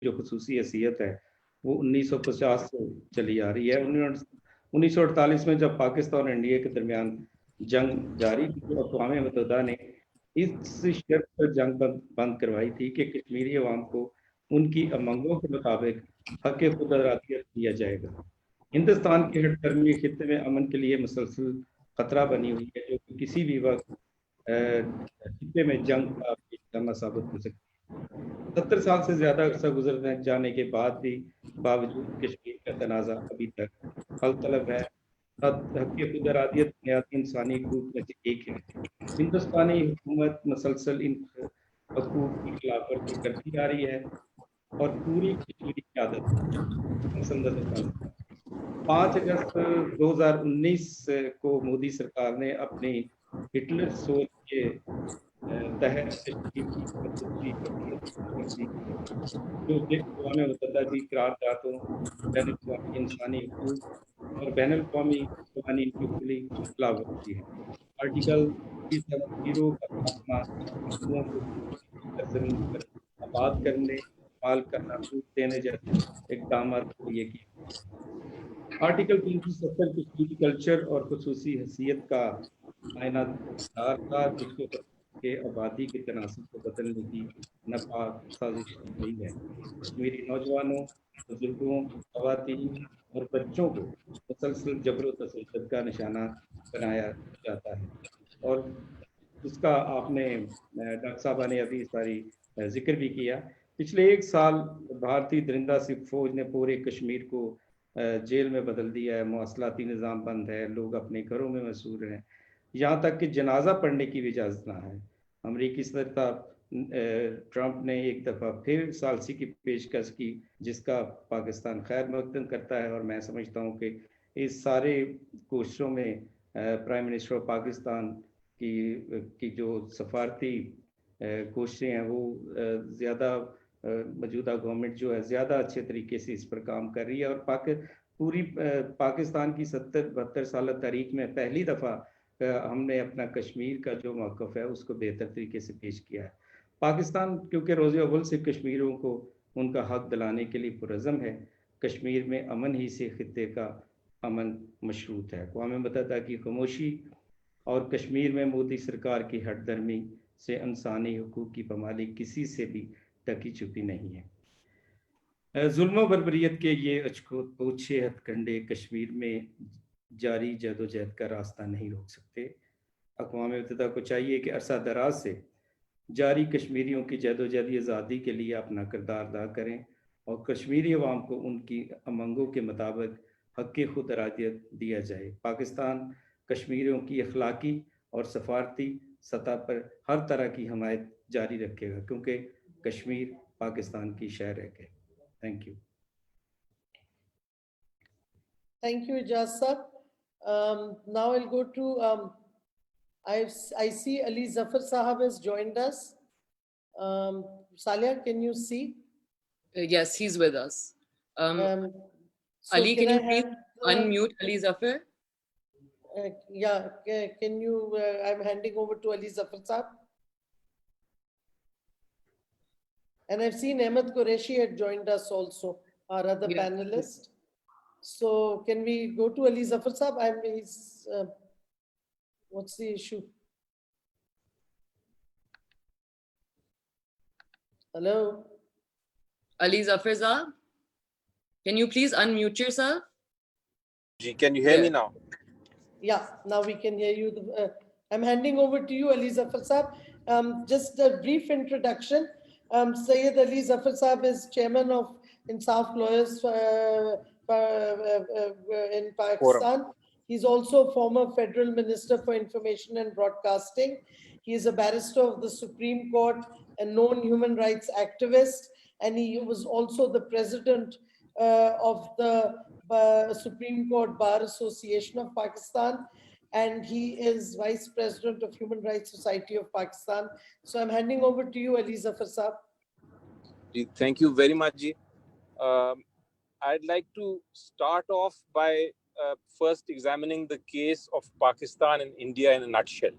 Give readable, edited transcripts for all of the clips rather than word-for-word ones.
جو خصوصی حیثیت ہے وہ 1950 سے چلی آ رہی ہے. 1948 میں جب پاکستان اور انڈیا کے درمیان جنگ جاری تھی تو اقوام متحدہ نے اس شرط پر جنگ بند کروائی تھی کہ کشمیری عوام کو ان کی امنگوں کے مطابق حق خود ارادیت دیا جائے گا. ہندوستان کی ہٹ درمی خطے میں امن کے لیے مسلسل خطرہ بنی ہوئی ہے جو کہ کسی بھی وقت خطے میں جنگ کا پیشگاما ثابت ہو سکتی ہے. 70 سال سے زیادہ عرصہ گزر جانے کے بعد بھی باوجود کشمیر کا تنازع ابھی تک حل طلب ہے. حق خود ارادیت بنیادی انسانی حقوق میں سے ایک ہے. ہندوستانی حکومت مسلسل ان حقوق کی خلاف ورزی کرتی آ رہی ہے اور پوری کشمیری قیادت 5 اگست 2019 کو مودی سرکار نے اپنی ہٹلر سوچ کے تحت کشمیر کی خصوصی جو کہ اقوام متحدہ کی قراردادوں، بین الاقوامی انسانی حقوق اور بین الاقوامی قوانین کی کھلی خلاف ورزی ہے. آرٹیکل 0 کا خاتمہ ہندوؤں کو زمین پر آباد کرنے، مال کرنا چھوٹ دینے جیسے اقدامات کے لیے کیا. آرٹیکل 370 کشمیری کلچر اور خصوصی حیثیت کا آئینہ دار تھا جس کو کہ آبادی کے تناسب کو بدلنے کی ناپاک سازش کی گئی ہے. کشمیری نوجوانوں، بزرگوں، خواتین اور بچوں کو مسلسل جبر و تشدد کا نشانہ بنایا جاتا ہے اور اس کا آپ نے ڈاکٹر صاحبہ نے ابھی ساری ذکر بھی کیا. پچھلے 1 سال بھارتی درندہ سکھ فوج نے پورے کشمیر کو جیل میں بدل دیا ہے. مواصلاتی نظام بند ہے، لوگ اپنے گھروں میں مسحور ہیں، یہاں تک کہ جنازہ پڑھنے کی بھی اجازت نہ ہے. امریکی صدر ٹرمپ نے ایک دفعہ پھر ثالثی کی پیشکش کی جس کا پاکستان خیر مقدم کرتا ہے اور میں سمجھتا ہوں کہ اس سارے کوششوں میں پرائم منسٹر آف پاکستان کی جو سفارتی کوششیں ہیں وہ زیادہ موجودہ گورنمنٹ جو ہے زیادہ اچھے طریقے سے اس پر کام کر رہی ہے اور پوری پاکستان کی 70-72 سالہ تاریخ میں پہلی دفعہ ہم نے اپنا کشمیر کا جو موقف ہے اس کو بہتر طریقے سے پیش کیا ہے. پاکستان کیونکہ روز اول سے کشمیریوں کو ان کا حق دلانے کے لیے پرعزم ہے. کشمیر میں امن ہی سے خطے کا امن مشروط ہے. اقوام متحدہ کی خاموشی اور کشمیر میں مودی سرکار کی ہٹ درمی سے انسانی حقوق کی پامالی کسی سے بھی ٹکی چھپی نہیں ہے. ظلم و بربریت کے یہ اچکوت پوچھے ہتھ کنڈے کشمیر میں جاری جدوجہد کا راستہ نہیں روک سکتے. اقوام متحدہ کو چاہیے کہ عرصہ دراز سے جاری کشمیریوں کی جدوجہد آزادی کے لیے اپنا کردار ادا کریں اور کشمیری عوام کو ان کی امنگوں کے مطابق حق خود ارادیت دیا جائے. پاکستان کشمیریوں کی اخلاقی اور سفارتی سطح پر ہر طرح کی حمایت جاری رکھے گا کیونکہ کشمیر پاکستان کی شہر ہے. Thank you. Thank you, Ijaz sir. Now I'll go to, I see Ali Zafar Sahab has joined us. Salia, can you see? Yes, he's with us. So Ali, can you please unmute Ali Zafar? Yeah, can you, I'm handing over to Ali Zafar Sahab. And I've seen Ahmed Qureshi had joined us also, our other panelist. So can we go to Ali Zafar Sahab? What's the issue? Hello? Ali Zafar Sahab, can you please unmute yourself? Can you hear me now? Yeah, now we can hear you. I'm handing over to you, Ali Zafar Sahab. Just a brief introduction. Syed Ali Zafar Sahab is chairman of Insaf Lawyers in Pakistan. He's also former federal minister for information and broadcasting. He is a barrister of the Supreme Court, a known human rights activist, and he was also the president of the Supreme Court Bar Association of Pakistan, and he is vice president of Human Rights Society of Pakistan. So I'm handing over to you, Ali Zafar Sahab. Thank you very much, Ji. I'd like to start off by first examining the case of Pakistan and India in a nutshell.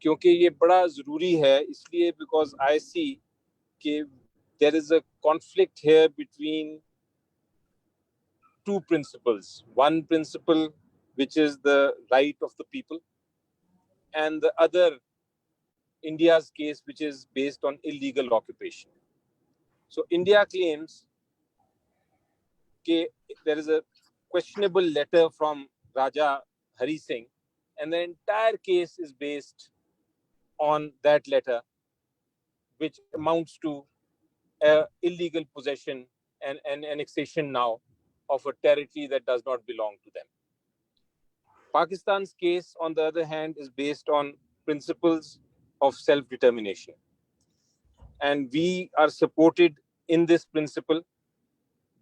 کیونکہ یہ بڑا ضروری ہے اس لیے because I see کہ there is a conflict here between two principles. One principle, which is the right of the people, and the other, India's case, which is based on illegal occupation. So India claims that there is a questionable letter from Raja Hari Singh, and the entire case is based on that letter, which amounts to illegal possession and annexation now of a territory that does not belong to them. Pakistan's case, on the other hand, is based on principles of self-determination. And we are supported in this principle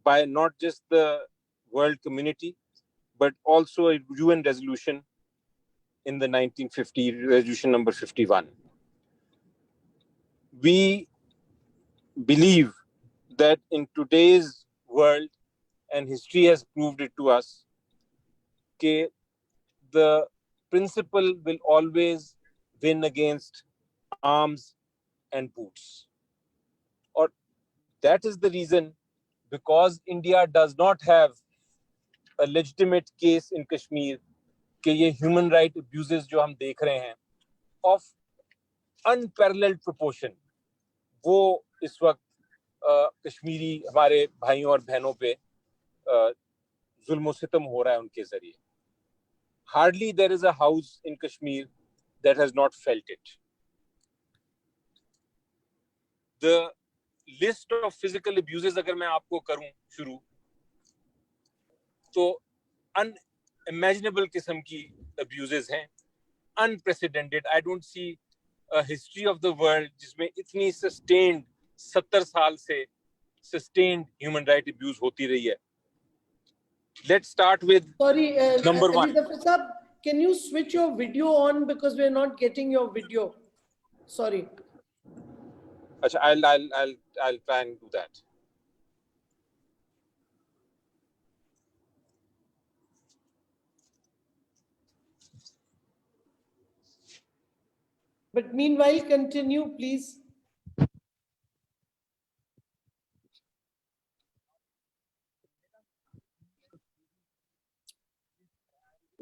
by not just the world community, but also a UN resolution in the 1950, resolution number 51. We believe that in today's world, and history has proved it to us, that the principle will always win against arms and boots. Or that is the reason, because India does not have a legitimate case in Kashmir, कि ये human right abuses जो हम देख रहे हैं of unparalleled proportion, वो इस वक्त कश्मीरी हमारे भाइयों और बहनों पे जुल्म सितम हो रहा है उनके जरिए. Hardly there is a house in Kashmir that has not felt it. The list of physical abuses, अगर मैं आपको करूं शुरू, तो unimaginable किस्म की abuses हैं, unprecedented. I don't see a history of the world जिसमें इतनी sustained 70 साल से sustained human right abuse होती रही है. Let's start with number one. Sir, can you switch your video on, because we're not getting your video? Sorry. Achha, I'll try and do that. But meanwhile, continue, please.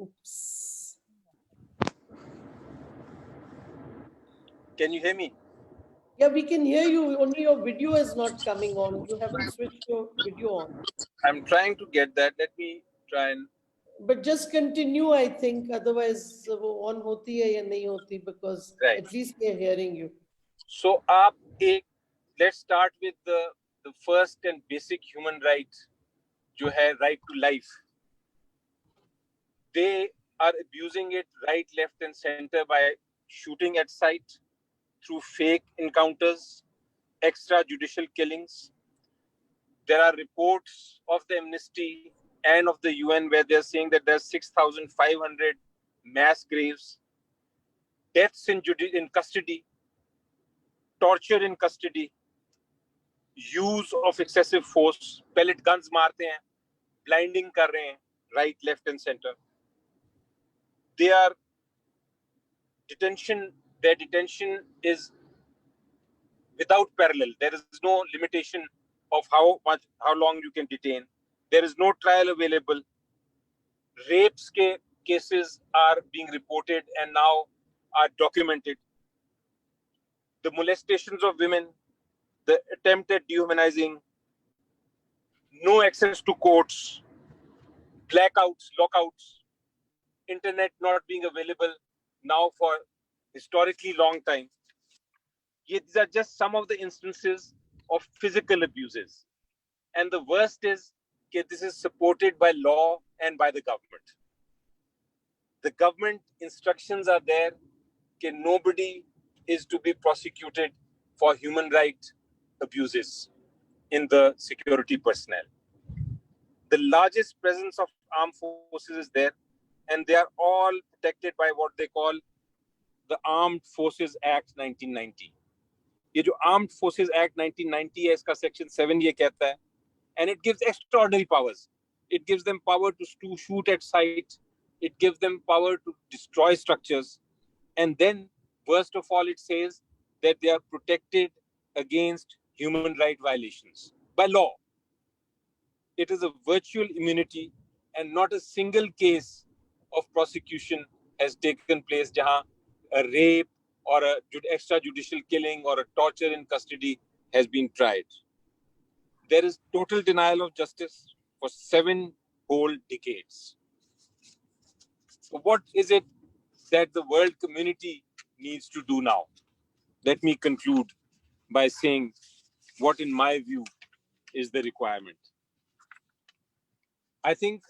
Oops. Can you hear me? Yeah, we can hear you. Only your video is not coming on. You haven't switched your video on. I'm trying to get that. Let me try and... But just continue, I think. Otherwise, on hoti hai ya nahi hoti, because right. At least we are hearing you. So, let's start with the first and basic human right, जो है right to life. They are abusing it right, left, and center by shooting at sight, through fake encounters, extrajudicial killings. There are reports of the Amnesty and of the UN where they're saying that there's 6,500 mass graves, deaths in custody, torture in custody, use of excessive force, pellet guns मारते हैं, blinding कर रहे हैं, right, left, and center. Their detention is without parallel. There is no limitation of how long you can detain. There is no trial available. Rapes cases are being reported and now are documented. The molestations of women, the attempt at dehumanizing, no access to courts, blackouts, lockouts, internet not being available now for historically long time. These are just some of the instances of physical abuses. And the worst is that this is supported by law and by the government. The government instructions are there that nobody is to be prosecuted for human rights abuses in the security personnel. The largest presence of armed forces is there, and they are all protected by what they call the Armed Forces Act 1990. ये जो Armed Forces Act 1990 है, इसका Section 7 ये कहता है, and it gives extraordinary powers. It gives them power to shoot at sight. It gives them power to destroy structures. And then, worst of all, it says that they are protected against human right violations by law. It is a virtual immunity, and not a single case of prosecution has taken place jahan a rape or a extrajudicial killing or a torture in custody has been tried. There is total denial of justice for 7 whole decades. So what is it that the world community needs to do now? Let me conclude by saying what, in my view, is the requirement. I think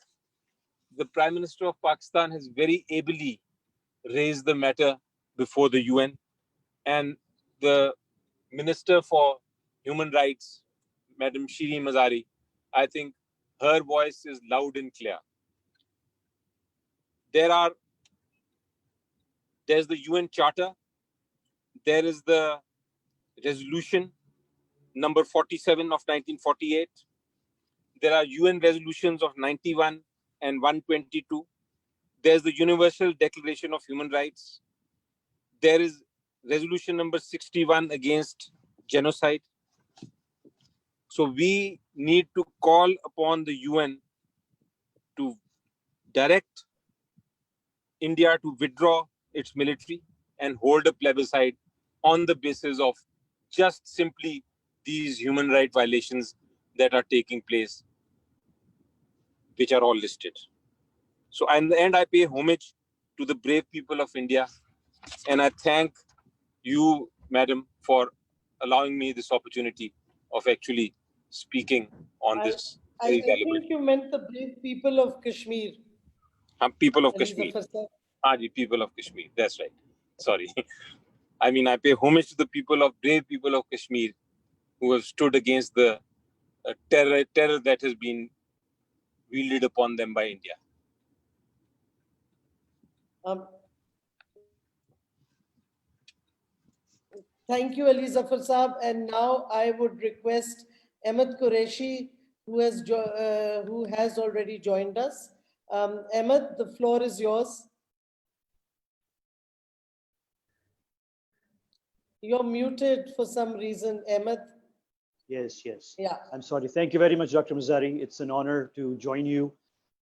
the Prime Minister of Pakistan has very ably raised the matter before the UN, and the Minister for Human Rights, Madam Shiri Mazari, I think her voice is loud and clear. There's the UN Charter, there is the resolution number 47 of 1948, there are UN resolutions of 91 and 122, there's the Universal Declaration of Human Rights, there is resolution number 61 against genocide. So we need to call upon the UN to direct India to withdraw its military and hold a plebiscite on the basis of just simply these human rights violations that are taking place, which are all listed. So in the end, I pay homage to the brave people of India, and I thank you, madam, for allowing me this opportunity of actually speaking on this very I valuable. think you meant the brave people of Kashmir. People of Ali Kashmir. Zafar sir. People of Kashmir. That's right. Sorry. I mean, I pay homage to the brave people of Kashmir who have stood against the terror that has been wielded upon them by India. Thank you, Ali Zafar Saab. And now I would request Ahmed Qureshi, who has already joined us. Ahmed, the floor is yours. You're muted for some reason, Ahmed. Yes. Yeah. I'm sorry. Thank you very much, Dr. Mazari. It's an honor to join you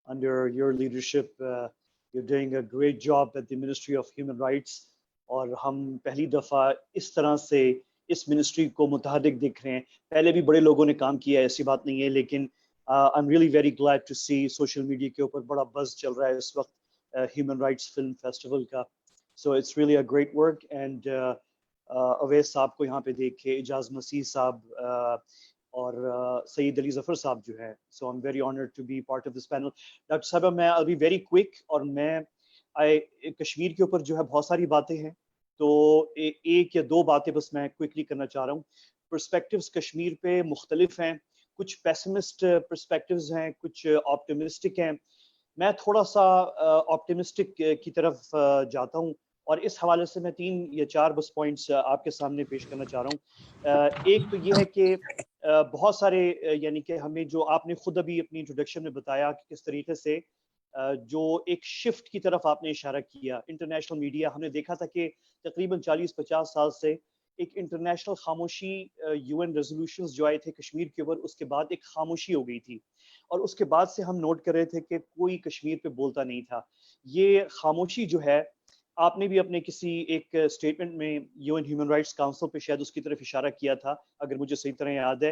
under your leadership. You're doing a great job at the Ministry of Human Rights. और हम पहली दफ़ा इस तरह से इस ministry को मुतहदिक देख रहे हैं. पहले भी बड़े लोगों ने काम किया है, ऐसी बात नहीं है, लेकिन I'm really very glad to see social media के ऊपर बड़ा buzz चल रहा है इस वक्त Human Rights Film Festival का. So it's really a great work, and Awais साहब को यहाँ पे देख के, इजाज मसीह साहब और सईद अली जफर साहब जो है. So I'm very honored to be part of this panel. Doctor साहब, मैं I'll be very quick, और मैं कश्मीर के ऊपर जो है बहुत सारी बातें हैं, तो एक या दो बातें बस मैं क्विकली करना चाह रहा हूँ. पर्सपेक्टिव्स कश्मीर पे मुख्तलिफ हैं, कुछ पेसिमिस्ट पर्सपेक्टिव्स हैं, कुछ ऑप्टिमिस्टिक हैं. मैं थोड़ा सा ऑप्टिमिस्टिक की तरफ जाता हूँ, और इस हवाले से मैं 3 या 4 बस पॉइंट्स आपके सामने पेश करना चाह रहा हूँ. एक तो ये है कि बहुत सारे यानी कि हमें जो आपने खुद अभी अपनी इंट्रोडक्शन में बताया कि किस तरीके से जो एक शिफ्ट की तरफ आपने इशारा किया इंटरनेशनल मीडिया, हमने देखा था कि तकरीबन 40-50 साल से एक इंटरनेशनल खामोशी, UN रेजोल्यूशंस जो आए थे कश्मीर के ऊपर, उसके बाद एक खामोशी हो गई थी, और उसके बाद से हम नोट कर रहे थे कि कोई कश्मीर पे बोलता नहीं था. ये खामोशी जो है, आपने भी अपने किसी एक स्टेटमेंट में UN ह्यूमन राइट्स काउंसिल पे शायद उसकी तरफ इशारा किया था, अगर मुझे सही तरह याद है,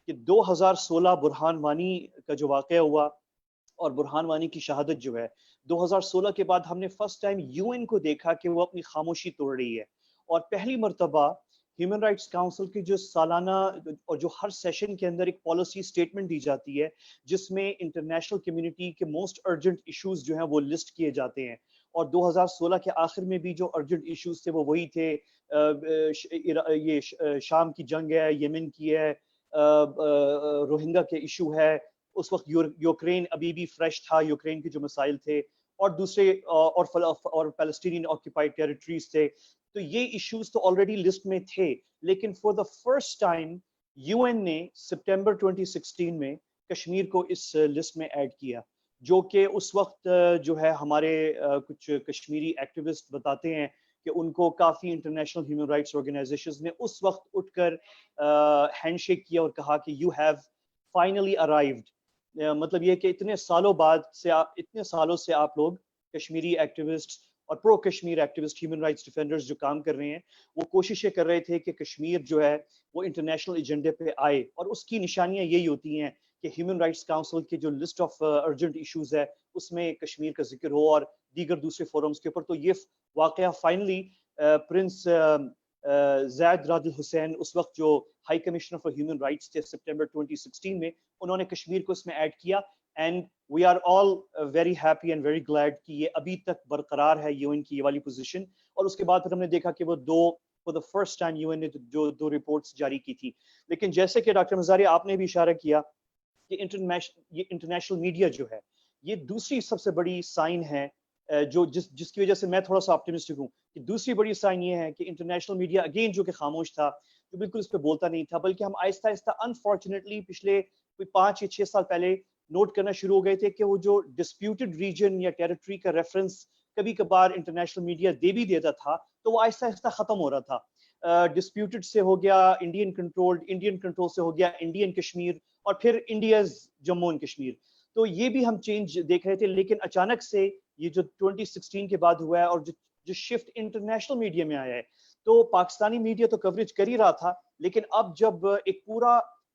कि 2016 बुरहान वानी का जो वाक़या हुआ और बुरहान वानी की शहादत जो है, 2016 के बाद हमने फर्स्ट टाइम UN को देखा कि वो अपनी खामोशी तोड़ रही है. और पहली मर्तबा ह्यूमन राइट्स काउंसिल की जो सालाना और जो हर सेशन के अंदर एक पॉलिसी स्टेटमेंट दी जाती है, जिसमें इंटरनेशनल कम्युनिटी के मोस्ट अर्जेंट इश्यूज जो हैं वो लिस्ट किए जाते हैं. और 2016 के आखिर में भी जो अर्जेंट इश्यूज थे वो वही थे, ये शाम की जंग है, यमन की है, रोहिंग्या के इशू है, उस वक्त यूक्रेन अभी भी फ्रेश था, यूक्रेन के जो मसाइल थे, और दूसरे और पैलेस्टीनियन ऑक्यूपाइड टेरिटरीज थे. तो ये इश्यूज तो ऑलरेडी लिस्ट में थे, लेकिन for the first time UN ने सितंबर 2016 में कश्मीर को इस लिस्ट में ऐड किया, जो कि उस वक्त जो है हमारे कुछ कश्मीरी एक्टिविस्ट बताते हैं کہ ان کو کافی انٹرنیشنل ہیومن رائٹس آرگنائزیشنز نے اس وقت اٹھ کر ہینڈ شیک کیا اور کہا کہ یو ہیو فائنلی ارائیوڈ. مطلب یہ کہ اتنے سالوں سے آپ لوگ کشمیری ایکٹیوسٹ اور pro Kashmir activist human rights defenders جو کام کر رہے ہیں وہ کوششیں کر رہے تھے کہ کشمیر جو ہے وہ انٹرنیشنل ایجنڈے پہ آئے, اور اس کی نشانیاں یہی ہوتی ہیں کہ ہیومن رائٹس کاؤنسل کی جو لسٹ آف ارجنٹ ایشوز ہے اس میں کشمیر کا ذکر ہو اور دیگر دوسرے فورمز کے اوپر. تو یہ واقعہ فائنلی پرنس زید راد الحسین اس وقت جو high commissioner for human rights تھے سپٹمبر 2016 میں, انہوں نے کشمیر کو اس میں ایڈ کیا. And we are all very happy and very glad کہ یہ ابھی تک برقرار ہے یو این کی یہ والی پوزیشن. اور اس کے بعد پھر ہم نے دیکھا کہ وہ for the first time U N نے جو 2 رپورٹس جاری کی تھی. لیکن جیسے کہ ڈاکٹر مزاری آپ نے بھی اشارہ کیا کہ انٹرنیشنل میڈیا جو ہے یہ دوسری سب سے بڑی سائن ہے جو جس کی وجہ سے میں تھوڑا سا آپٹیمسٹک ہوں کہ دوسری بڑی سائن یہ ہے کہ انٹرنیشنل میڈیا اگین جو کہ خاموش تھا, جو بالکل اس پہ بولتا نہیں تھا, بلکہ ہم آہستہ آہستہ انفارچونیٹلی پچھلے کوئی 5 یا 6 سال پہلے نوٹ کرنا شروع ہو گئے تھے کہ وہ جو ڈسپیوٹڈ ریجن یا ٹیریٹری کا ریفرنس کبھی کبھار انٹرنیشنل میڈیا دے بھی دیتا تھا تو وہ آہستہ آہستہ ختم ہو رہا تھا. ڈسپیوٹڈ سے ہو گیا انڈین کنٹرول سے ہو گیا انڈین کشمیر, اور پھر انڈیاز جموں اینڈ کشمیر. تو یہ بھی ہم چینج دیکھ رہے تھے, لیکن اچانک سے یہ جو 2016 کے بعد ہوا ہے اور جو شفٹ انٹرنیشنل میڈیا میں آیا ہے, تو پاکستانی میڈیا تو کوریج کر ہی رہا تھا, لیکن اب جب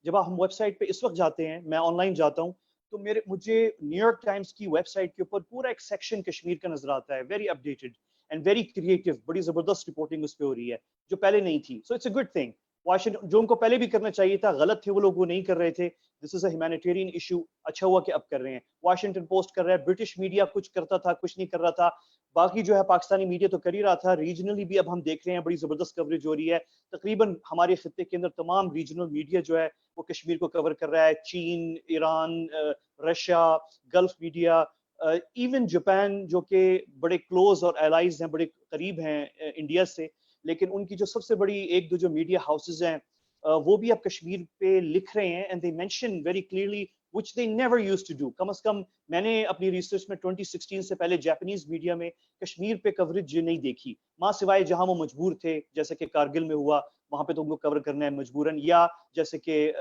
جب ہم ویب سائٹ پہ اس وقت جاتے ہیں, میں آن لائن جاتا ہوں, تو مجھے نیو یارک ٹائمز کی ویب سائٹ کے اوپر پورا ایک سیکشن کشمیر کا نظر آتا ہے, very updated and very creative, بڑی زبردست رپورٹنگ اس پہ ہو رہی ہے جو پہلے نہیں تھی. So it's a good thing. Washington جو ان کو پہلے بھی کرنا چاہیے تھا, غلط تھے وہ لوگ, وہ نہیں کر رہے تھے. دس از اے ہیومینیٹیرین ایشو, اچھا ہوا کہ اب کر رہے ہیں. واشنگٹن پوسٹ کر رہا ہے, برٹش میڈیا کچھ کرتا تھا کچھ نہیں کر رہا تھا, باقی جو ہے پاکستانی میڈیا تو کر ہی رہا تھا. ریجنلی بھی اب ہم دیکھ رہے ہیں بڑی زبردست کوریج ہو رہی ہے. تقریباً ہمارے خطے کے اندر تمام ریجنل میڈیا جو ہے وہ کشمیر کو کور کر رہا ہے. China, Iran, Russia, gulf media, even Japan جو کہ بڑے کلوز اور الائز ہیں, بڑے قریب ہیں انڈیا سے, لیکن ان کی جو سب سے بڑی 1-2 جو میڈیا ہاؤسز ہیں وہ بھی اب کشمیر پہ لکھ رہے ہیں. And they mention very clearly which they never used to do. کم از کم میں نے اپنی ریسرچ میں 2016 سے پہلے جاپانیز میڈیا میں کشمیر پہ کوریج نہیں دیکھی, ماں سوائے جہاں وہ مجبور تھے, جیسے کہ کارگل میں ہوا, وہاں پہ تو ان کو کور کرنا ہے مجبوراً, یا جیسے کہ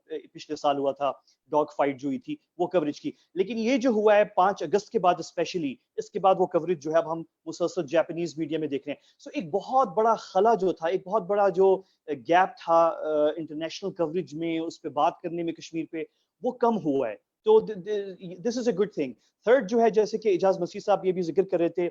پچھلے سال ہوا تھا ڈاگ فائٹ جو ہوئی تھی وہ کوریج کی. لیکن یہ جو ہوا ہے 5 اگست کے بعد اسپیشلی, اس کے بعد وہ کوریج جو ہے اب ہم مسلسل جاپانیز میڈیا میں دیکھ رہے ہیں. سو ایک بہت بڑا خلا جو تھا, ایک بہت بڑا جو گیپ تھا انٹرنیشنل کوریج میں, اس پہ بات کرنے میں کشمیر پہ, وہ کم ہوا ہے. تو دس از اے گڈ تھنگ. تھرڈ جو ہے, جیسے کہ اعجاز مسیح صاحب یہ بھی ذکر کر رہے تھے,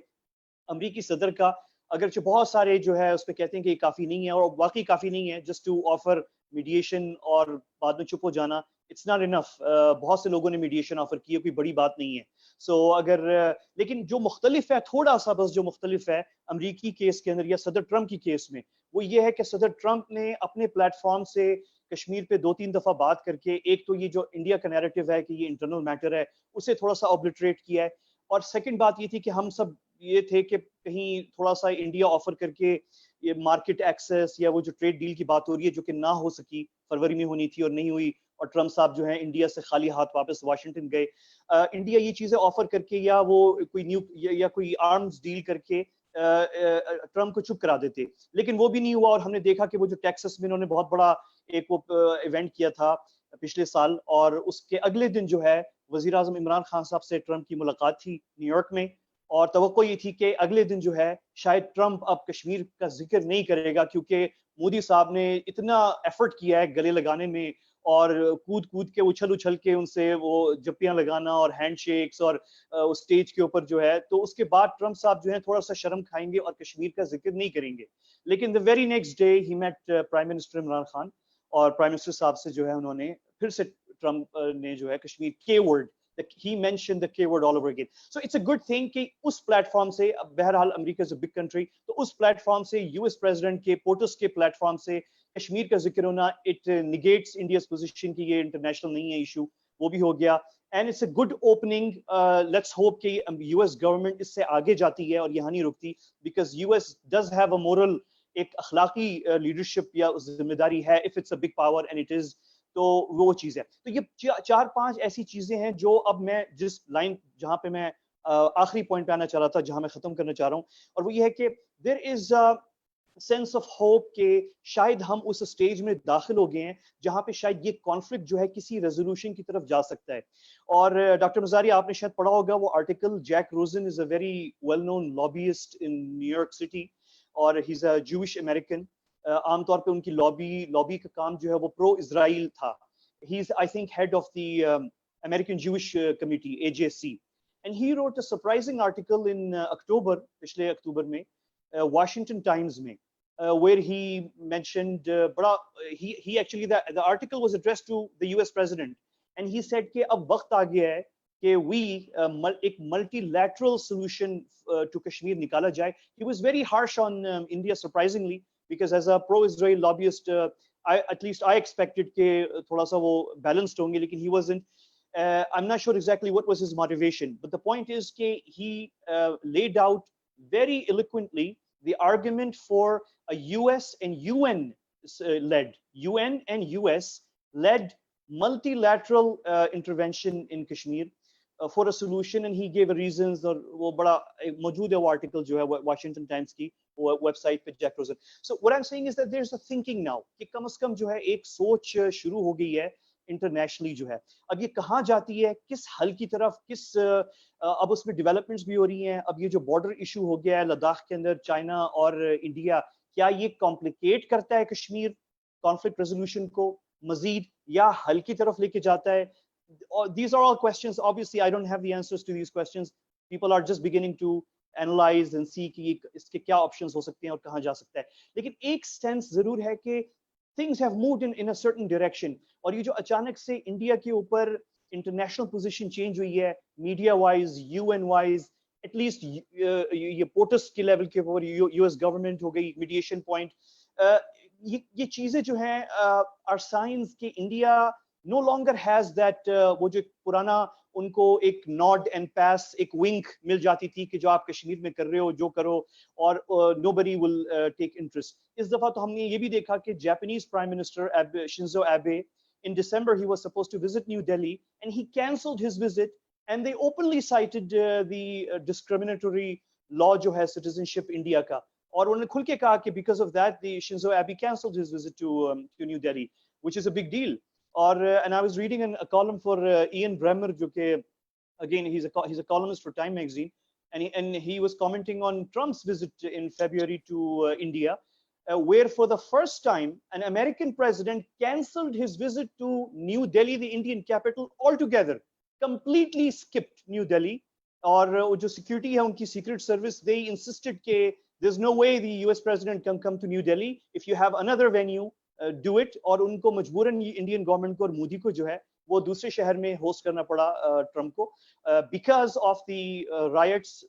امریکی صدر کا اگرچہ بہت سارے جو ہے اس پہ کہتے ہیں کہ یہ کافی نہیں ہے, اور واقعی کافی نہیں ہے, جسٹ ٹو آفر میڈیشن اور بعد میں چپ ہو جانا, اٹس ناٹ انف. بہت سے لوگوں نے میڈیشن آفر کی ہے, کوئی بڑی بات نہیں ہے. سو لیکن جو مختلف ہے, تھوڑا سا بس جو مختلف ہے امریکی کیس کے اندر یا صدر ٹرمپ کی کیس میں, وہ یہ ہے کہ صدر ٹرمپ نے اپنے پلیٹ فارم سے کشمیر پہ 2-3 دفعہ بات کر کے, ایک تو یہ جو انڈیا کا نیریٹو ہے کہ یہ انٹرنل میٹر ہے, اسے تھوڑا سا اوبلٹریٹ کیا ہے, اور سیکنڈ بات یہ تھی کہ ہم سب یہ تھے کہ کہیں تھوڑا سا انڈیا آفر کر کے یہ مارکیٹ ایکسیس یا وہ جو ٹریڈ ڈیل کی بات ہو رہی ہے جو کہ نہ ہو سکی, فروری میں ہونی تھی اور نہیں ہوئی, اور ٹرمپ صاحب جو ہیں انڈیا سے خالی ہاتھ واپس واشنگٹن گئے. انڈیا یہ چیزیں آفر کر کے یا وہ کوئی کوئی آرمز ڈیل کر کے ٹرمپ کو چپ کرا دیتے, لیکن وہ بھی نہیں ہوا. اور ہم نے دیکھا کہ وہ جو ٹیکسس میں انہوں نے بہت بڑا ایک وہ ایونٹ کیا تھا پچھلے سال, اور اس کے اگلے دن جو ہے وزیر اعظم عمران خان صاحب سے ٹرمپ کی ملاقات تھی نیو یارک میں, اور توقع یہ تھی کہ اگلے دن جو ہے شاید ٹرمپ اب کشمیر کا ذکر نہیں کرے گا, کیونکہ مودی صاحب نے اتنا ایفرٹ کیا ہے گلے لگانے میں, اور کود کے اچھل کے ان سے وہ جپیاں لگانا اور ہینڈ شیکس, اور اسٹیج کے اوپر جو ہے, تو اس کے بعد ٹرمپ صاحب جو ہے تھوڑا سا شرم کھائیں گے اور کشمیر کا ذکر نہیں کریں گے. لیکن the very next day he met prime minister Imran Khan, اور پرائم منسٹر صاحب سے جو ہے انہوں نے پھر سے ٹرمپ نے جو ہے کشمیر کے word, he mentioned the K word all over again. So it's a good thing کہ اس پلیٹ فارم سے, بہرحال امریکہ is a big country, تو اس پلیٹ فارم سے US پریزیڈنٹ کے پوٹس کے پلیٹ فارم سے کشمیر کا ذکر ہونا, it negates India's position کہ یہ انٹرنیشنل نہیں ہے ایشو, وہ بھی ہو گیا. And it's a good opening. Let's hope کہ US government اس سے آگے جاتی ہے اور یہاں نہیں رکتی, because US does have a moral, ایک اخلاقی لیڈرشپ یا ذمہ داری ہے, if it's a big power and it is, تو وہ چیز ہے. تو یہ 4-5 ایسی چیزیں ہیں جو اب میں جس لائن جہاں پہ میں آخری پوائنٹ پہ آنا چاہ رہا تھا جہاں میں ختم کرنا چاہ رہا ہوں, اور وہ یہ ہے کہ دیر از سینس آف ہوپ کہ شاید ہم اس اسٹیج میں داخل ہو گئے ہیں جہاں پہ شاید یہ کانفلکٹ جو ہے کسی ریزولوشن کی طرف جا سکتا ہے. اور ڈاکٹر مزاری آپ نے شاید پڑھا ہوگا وہ article, Jack Rosen is a very well known lobbyist in New York City, اور ہی از اے جوش امریکن. عام طور پہ ان کی لابی کا کام جو ہے وہ پرو اسرائیل تھا. He is I think head of the American Jewish committee AJC, and he wrote a surprising article in October, پچھلے اکتوبر میں, Washington Times میں, where he mentioned he actually the article was addressed to the US president, and he said کہ اب وقت آ گیا ہے کہ we ایک multilateral solution to Kashmir نکالا جائے. He was very harsh on India surprisingly, because as a pro-Israel lobbyist at least I expected کہ تھوڑا سا وہ balanced ہوں گے, لیکن he wasn't. I'm not sure exactly what was his motivation, but the point is that he laid out very eloquently the argument for a US and UN led multilateral intervention in Kashmir for a solution, and he gave reasons. اور وہ بڑا موجود ہے وہ article جو ہے Washington Times کی web site پہ, جیک روزن. So what I'm saying is that there's a thinking now کہ کم از کم جو ہے ایک سوچ شروع ہو گئی ہے انٹرنیشنلی جو ہے. اب یہ کہاں جاتی ہے, کس حل کی طرف, کس اب اس میں ڈیولپمنٹس بھی ہو رہی ہیں. اب یہ جو بارڈر ایشو ہو گیا ہے لداخ کے اندر چائنا اور انڈیا, کیا یہ کمپلیکیٹ کرتا ہے کشمیر کانفلکٹ ریزولوشن کو مزید, یا حل کی طرف لے کے جاتا ہے؟ These are all questions. Obviously I don't have the answers to these questions. People are just beginning to analyze and see کہ اس کے کیا آپشنز ہو سکتے ہیں اور کہاں جا سکتا ہے. لیکن ایک سینس ضرور ہے کہ things have moved in a certain direction. اور یہ جو اچانک سے انڈیا کے اوپر انٹرنیشنل پوزیشن چینج ہوئی ہے, media wise, UN wise, at least یہ پوٹس کے لیول کے اوپر US گورنمنٹ ہو گئی میڈیشن پوائنٹ, یہ چیزیں جو ہیں آر سائنز کہ India no longer has that وہ جو پرانا ان کو ایک نوڈ اینڈ پیس, ایک ونک مل جاتی تھی کہ جو آپ کشمیر میں کر رہے ہو جو کرو, اور nobody will take interest. اس دفعہ تو ہم نے یہ بھی دیکھا کہ Japanese prime minister Shenzhou eBay, in December he was supposed to visit New Delhi and he cancelled his visit, and they openly cited the discriminatory law جو ہے citizenship India کا, اور انہوں نے کھل کے کہا کہ because of that the Shinzo Abe cancelled his visit to New Delhi, which is a big deal. Or and I was reading a column for Ian Bremmer, jo ke again he's a columnist for Time magazine, and he was commenting on Trump's visit in February to India, where for the first time an American president cancelled his visit to New Delhi, the Indian capital, altogether, completely skipped New Delhi. Or jo security hai unki secret service, they insisted ke there's no way the US president can come to New Delhi. If you have another venue, do it. اور ان کو مجبوراً Indian government کو اور مودی کو جو ہے وہ دوسرے شہر میں ہوسٹ کرنا پڑا ٹرمپ کو, because of the rights,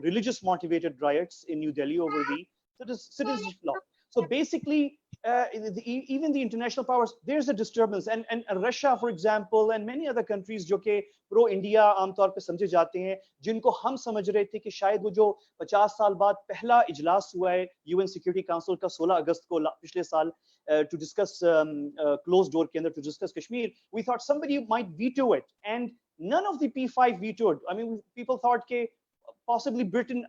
religious motivated rights in new Delhi over the citizenship law. So basically even the international powers, there's a disturbance, and Russia for example and many other countries جو کہ پرو India عام طور پہ سمجھے جاتے ہیں, جن کو ہم سمجھ رہے تھے کہ شاید وہ جو 50 سال بعد پہلا اجلاس ہوا ہے UN سیکورٹی کاؤنسل کا 16 اگست کو پچھلے سال, to discuss closed door کے اندر to discuss Kashmir, we thought somebody might veto it, and none of the P5 vetoed. I mean, people thought کہ possibly Britain,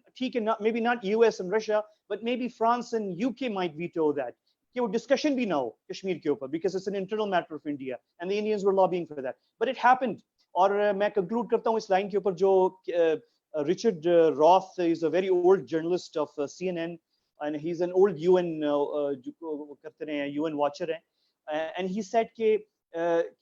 maybe not US and Russia, but maybe France and UK might veto that. کہ وہ discussion بھی نہ ہو کشمیر کے اوپر, because it's an internal matter of India and the Indians were lobbying for that, but it happened. اور میں conclude کرتا ہوں اس لائن کے اوپر جو Richard Roth is a very old journalist of CNN, and he's an old UN جو کرتے رہے ہیں, UN watcher ہیں, and he said کہ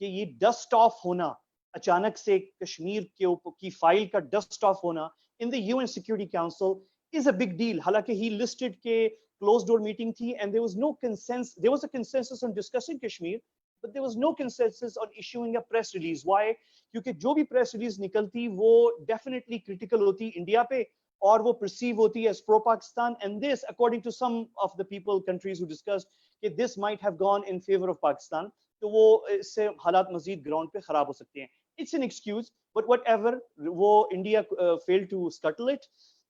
یہ ڈسٹ آف ہونا اچانک سے کشمیر کے اوپر کی فائل کا ڈسٹ آف ہونا in the UN Security Council is a big deal. حالانکہ he listed کہ closed door meeting thi, and there was no consensus. There was a consensus on discussing Kashmir, but there was no consensus on issuing a press release. Why? Kyunki jo bhi press release nikalti wo definitely critical hoti India pe, aur wo perceive hoti as pro Pakistan, and this according to some of the countries who discussed that this might have gone in favor of Pakistan, to wo isse halat mazid ground pe kharab ho sakte hain. It's an excuse, but whatever, wo India failed to scuttle it.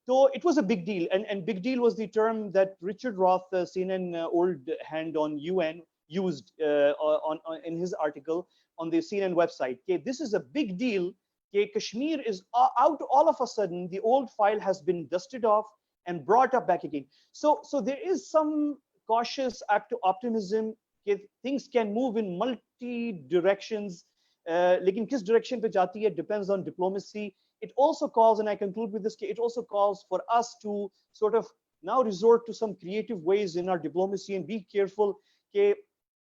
So it was a big deal, and big deal was the term that Richard Roth, CNN old hand on UN, used in his article on the CNN website. Okay, this is a big deal that Kashmir is out all of a sudden, the old file has been dusted off and brought up back again. So there is some cautious optimism that things can move in multi directions. लेकिन किस direction पे जाती है depends on diplomacy. It also calls, and I conclude with this, it also calls for us to sort of now resort to some creative ways in our diplomacy and be careful that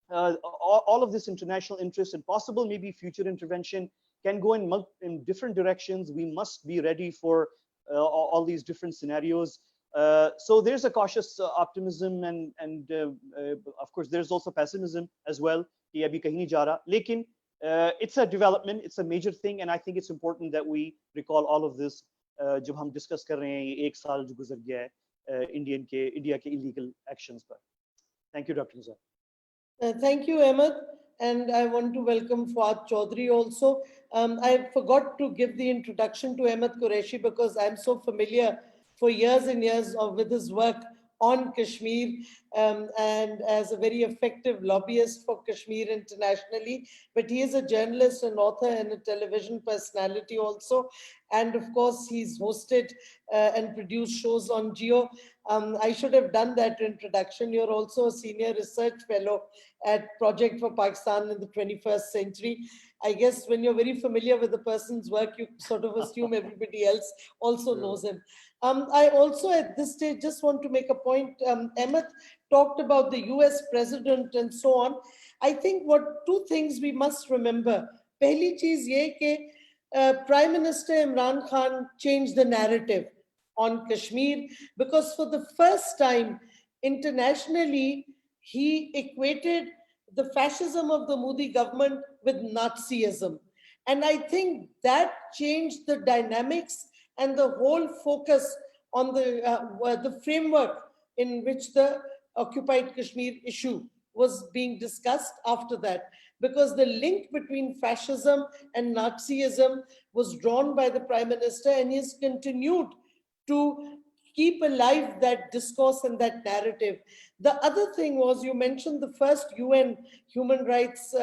all of this international interest and possible maybe future intervention can go in different directions. We must be ready for all these different scenarios. So there's a cautious optimism, and of course there's also pessimism as well. कि अभी कहीं नहीं जा रहा. लेकिन it's a development, it's a major thing, and I think it's important that we recall all of this जब हम discuss कर रहे हैं एक साल जो गुजर गया है इंडिया के illegal actions पर. Thank you, Dr. Nizar. Thank you, Ahmed. And I want to welcome Fuad Chaudhry also. I forgot to give the introduction to Ahmed Qureshi because I'm so familiar for years and years with his work on Kashmir and as a very effective lobbyist for Kashmir internationally. But he is a journalist, an author, and a television personality also. And of course, he's hosted and produced shows on Geo. I should have done that introduction. You're also a senior research fellow at Project for Pakistan in the 21st Century. I guess when you're very familiar with the person's work, you sort of assume everybody else also knows him. I also at this stage just want to make a point. Emmett talked about the US president and so on. I think two things we must remember. Pehli cheez ye ke Prime Minister Imran Khan changed the narrative on Kashmir because for the first time internationally, he equated the fascism of the Modi government with Nazism. And I think that changed the dynamics and the whole focus on the framework in which the occupied Kashmir issue was being discussed after that. Because the link between fascism and Nazism was drawn by the Prime Minister, and he has continued to keep alive that discourse and that narrative. The other thing was, you mentioned the first UN Human Rights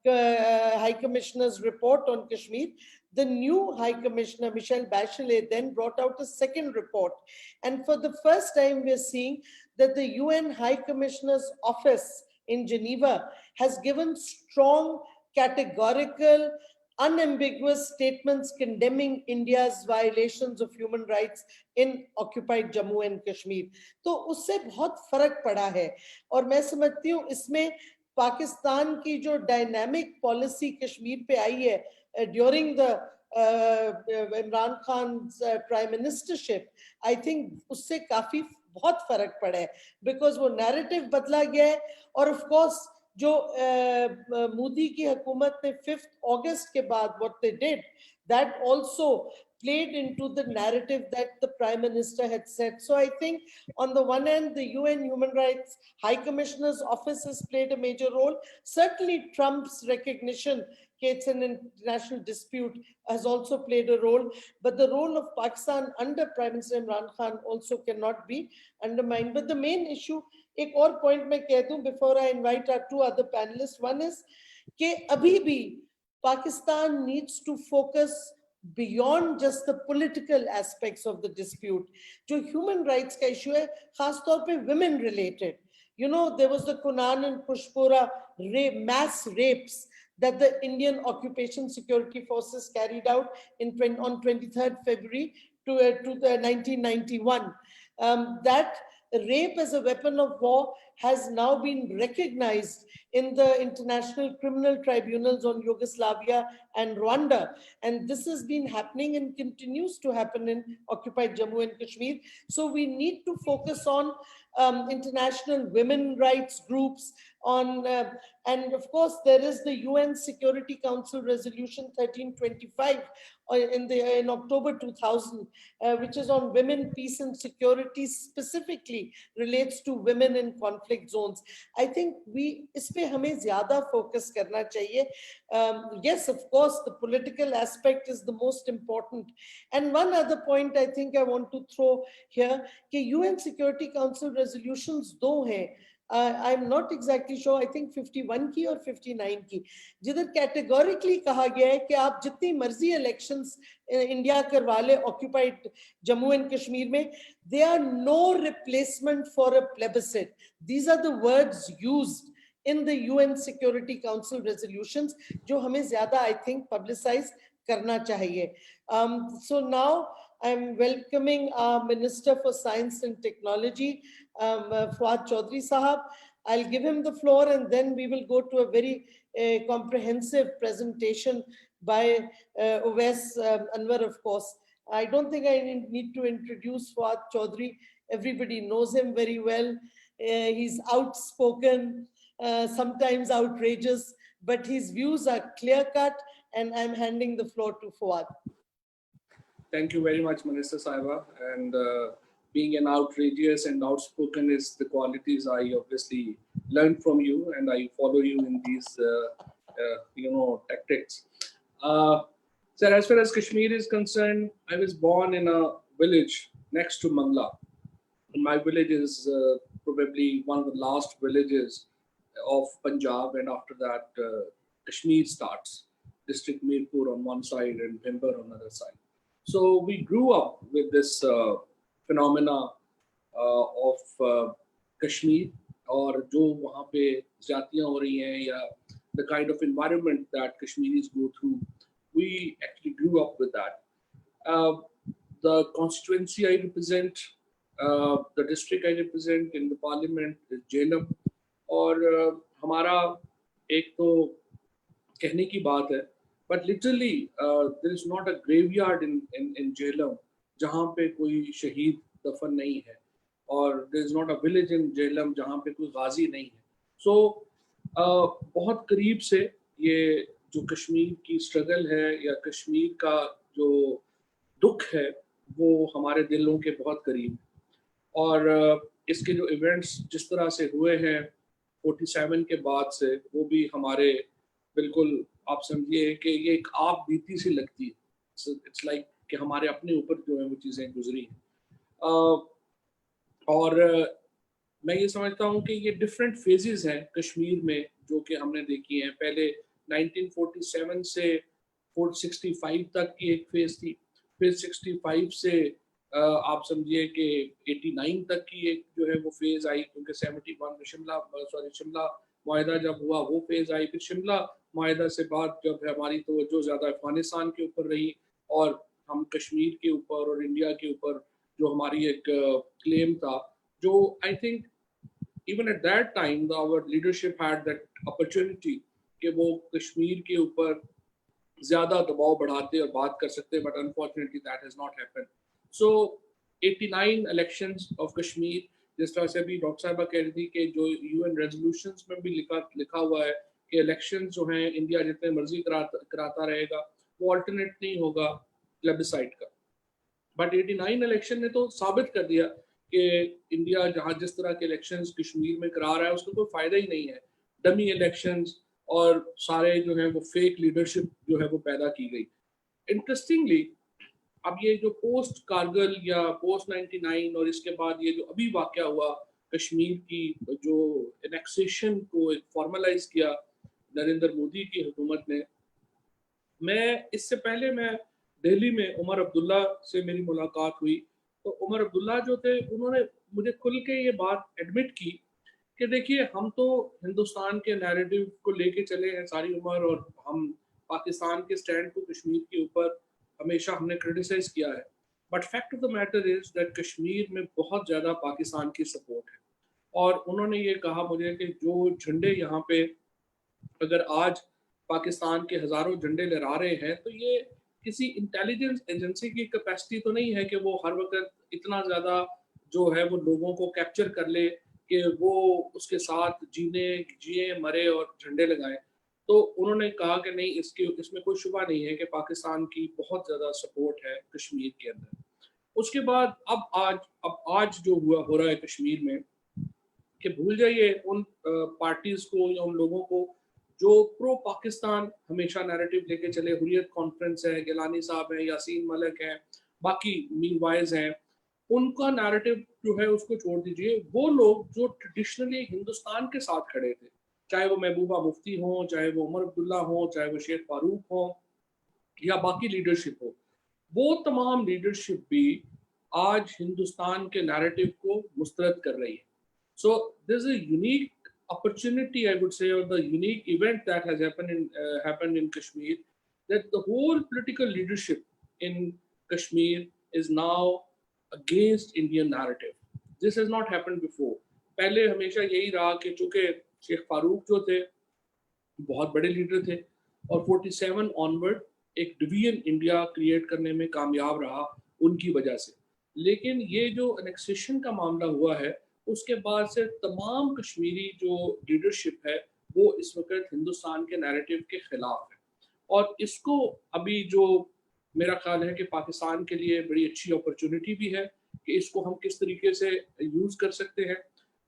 High Commissioner's report on Kashmir. The new High Commissioner, Michelle Bachelet, then brought out a second report. And for the first time, we're seeing that the UN High Commissioner's office in Geneva has given strong, categorical, unambiguous statements condemning India's violations of human rights in occupied Jammu and Kashmir. तो उससे बहुत फर्क पड़ा है और मैं समझती हूँ इसमें पाकिस्तान की जो डायनामिक पॉलिसी कश्मीर पे आई है during the Imran Khan's prime ministership, I think उससे काफी बहुत फर्क पड़ा है because वो narrative बदला गया है और of course जो मोदी की हुकूमत ने 5th August के बाद what they did, that also played into the narrative that the Prime Minister had set. So I think on the one hand, the UN Human Rights High Commissioner's office has played a major role. Certainly Trump's recognition that it's an international dispute has also played a role. But the role of Pakistan under Prime Minister Imran Khan also cannot be undermined. But the main issue, एक और point मैं कह दूं before I invite our two other panelists. One is कि अभी भी Pakistan needs to focus beyond just the political aspects of the dispute. जो human rights का issue है, खास तौर पे women related. You know, there was the Kunan and Pushpura mass rapes that the Indian Occupation Security Forces carried out on 23rd February to 1991. That rape as a weapon of war has now been recognized in the international criminal tribunals on Yugoslavia and Rwanda. And this has been happening and continues to happen in occupied Jammu and Kashmir. So we need to focus on international women rights groups, and of course there is the UN Security Council Resolution 1325 in October 2000, which is on women, peace and security, specifically relates to women in conflict zones. I think इस पे हमें ज़्यादा focus करना चाहिए. Yes, of course, the political aspect is the most important. And one other point I think I want to throw here, कि UN Security Council resolutions दो हैं. I'm not exactly sure, I think 51 की और 59 की, जिधर categorically कहा गया है कि आप जितनी मर्जी elections इंडिया करवा ले occupied Jammu and Kashmir में, they are no replacement for a plebiscite. These are the words used in the UN Security Council resolutions, जो हमें ज़्यादा I think publicize करना चाहिए. So now I'm welcoming our Minister for Science and Technology, Fuad Chaudhry Sahab. I'll give him the floor and then we will go to a very comprehensive presentation by Uwais Anwar, of course. I don't think I need to introduce Fuad Chaudhry. Everybody knows him very well. He's outspoken, sometimes outrageous, but his views are clear-cut, and I'm handing the floor to Fuad. Thank you very much, Minister Saiba. And being an outrageous and outspoken is the qualities I obviously learned from you, and I follow you in these, tactics. Sir, as far as Kashmir is concerned, I was born in a village next to Mangla. And my village is probably one of the last villages of Punjab, and after that, Kashmir starts. District Mirpur on one side and Bhimber on the other side. So we grew up with this phenomena of Kashmir, और जो वहाँ पे ज़्यादतियाँ हो रही हैं या the kind of environment that Kashmiris go through, we actually grew up with that. The constituency I represent, the district I represent in the parliament is Jhelum, और हमारा एक तो कहने की बात है, but literally there is not a graveyard in Jhelum जहाँ पे कोई शहीद दफन नहीं है, और there is not a village in Jhelum जहाँ पे कोई गाजी नहीं है. So बहुत करीब से ये जो कश्मीर की स्ट्रगल है या कश्मीर का जो दुख है वो हमारे दिलों के बहुत करीब, और इसके जो इवेंट्स जिस तरह से हुए हैं 47 के बाद से, वो भी हमारे बिल्कुल आप समझिए कि ये एक आप बीती सी लगती है. इट्स लाइक कि हमारे अपने ऊपर जो है वो चीज़ें गुजरी हैं, और मैं ये समझता हूँ कि ये डिफरेंट फेजेस हैं कश्मीर में जो कि हमने देखी हैं. पहले 1947 से 465 तक की एक फेज थी, फिर 65 से आप समझिए कि 89 तक की एक जो है वो फेज आई, क्योंकि 71 में शिमला मुआहदा जब हुआ वो फेज आई. फिर शिमला मुआहदा से बाद जब हमारी तवज्जो ज़्यादा अफगानिस्तान के ऊपर रही और हम कश्मीर के ऊपर और इंडिया के ऊपर जो हमारी एक क्लेम था, जो I think even at that time our leadership had that opportunity कि वो कश्मीर के ऊपर ज़्यादा दबाव बढ़ाते और बात कर सकते, but unfortunately that has not happened. So 89 elections of Kashmir, जिस तरह से अभी डॉक्टर साहबा कह रही थी कि जो यूएन रेजोल्यूशंस में भी लिखा हुआ है कि इलेक्शंस जो हैं इंडिया जितने मर्जी कराता रहेगा, वो अल्टरनेट नहीं होगा प्लेबिसाइट का. बट 89 इलेक्शन ने तो साबित कर दिया कि इंडिया जहाँ जिस तरह के इलेक्शंस कश्मीर में करा रहा है उसका कोई फ़ायदा ही नहीं है. डमी इलेक्शंस और सारे जो है वो फेक लीडरशिप जो है वो पैदा की गई. इंटरेस्टिंगली अब ये जो पोस्ट कारगिल या पोस्ट 99 और इसके बाद ये जो अभी वाक़या हुआ कश्मीर की जो एनेक्सेशन को एक फॉर्मलाइज किया नरेंद्र मोदी की हुकूमत ने, मैं इससे पहले मैं दिल्ली में उमर अब्दुल्ला से मेरी मुलाकात हुई, तो उमर अब्दुल्ला जो थे उन्होंने मुझे खुल के ये बात एडमिट की कि देखिए हम तो हिंदुस्तान के नैरेटिव को लेके चले हैं सारी उम्र, और हम पाकिस्तान के स्टैंड को कश्मीर के ऊपर हमेशा हमने क्रिटिसाइज किया है, but fact of the matter is that Kashmir में बहुत ज़्यादा पाकिस्तान की सपोर्ट है. और उन्होंने ये कहा मुझे कि जो झंडे यहाँ पे अगर आज पाकिस्तान के हज़ारों झंडे लहरा रहे हैं तो ये किसी इंटेलिजेंस एजेंसी की कैपेसिटी तो नहीं है कि वो हर वक्त इतना ज़्यादा जो है वो लोगों को कैप्चर कर ले कि वो उसके साथ जिए मरे और झंडे लगाएं. तो उन्होंने कहा कि नहीं, इसमें कोई शुबा नहीं है कि पाकिस्तान की बहुत ज़्यादा सपोर्ट है कश्मीर के अंदर. उसके बाद अब आज जो हो रहा है कश्मीर में कि भूल जाइए उन पार्टीज़ को या उन लोगों को जो प्रो पाकिस्तान हमेशा नैरेटिव लेके चले. हुर्रियत कॉन्फ्रेंस है, गिलानी साहब हैं, यासीन मलिक हैं, बाकी मीरवाइज हैं, उनका नैरेटिव جو ہے اس کو چھوڑ دیجئے, وہ لوگ جو ٹریڈیشنلی ہندوستان کے ساتھ کھڑے تھے, چاہے وہ محبوبہ مفتی ہوں, چاہے وہ عمر عبداللہ ہوں, چاہے وہ شیخ فاروق ہوں یا باقی لیڈرشپ ہو, وہ تمام لیڈرشپ بھی آج ہندوستان کے نیریٹو کو مسترد کر رہی ہے. So there's a unique opportunity, I would say, or the unique event that has happened in Kashmir, that the whole political leadership in Kashmir is now against Indian narrative. This has not happened before. پہلے ہمیشہ یہی رہا کہ چونکہ شیخ فاروق جو تھے بہت بڑے لیڈر تھے اور 47 آنورڈ ایک ڈویژن انڈیا کریٹ کرنے میں کامیاب رہا ان کی وجہ سے. لیکن یہ جو انیکسیشن کا معاملہ ہوا ہے اس کے بعد سے تمام کشمیری جو لیڈرشپ ہے وہ اس وقت ہندوستان کے نیریٹو کے خلاف ہے, اور اس کو ابھی جو میرا خیال ہے کہ پاکستان کے لیے بڑی اچھی اپرچونٹی بھی ہے کہ اس کو ہم کس طریقے سے یوز کر سکتے ہیں.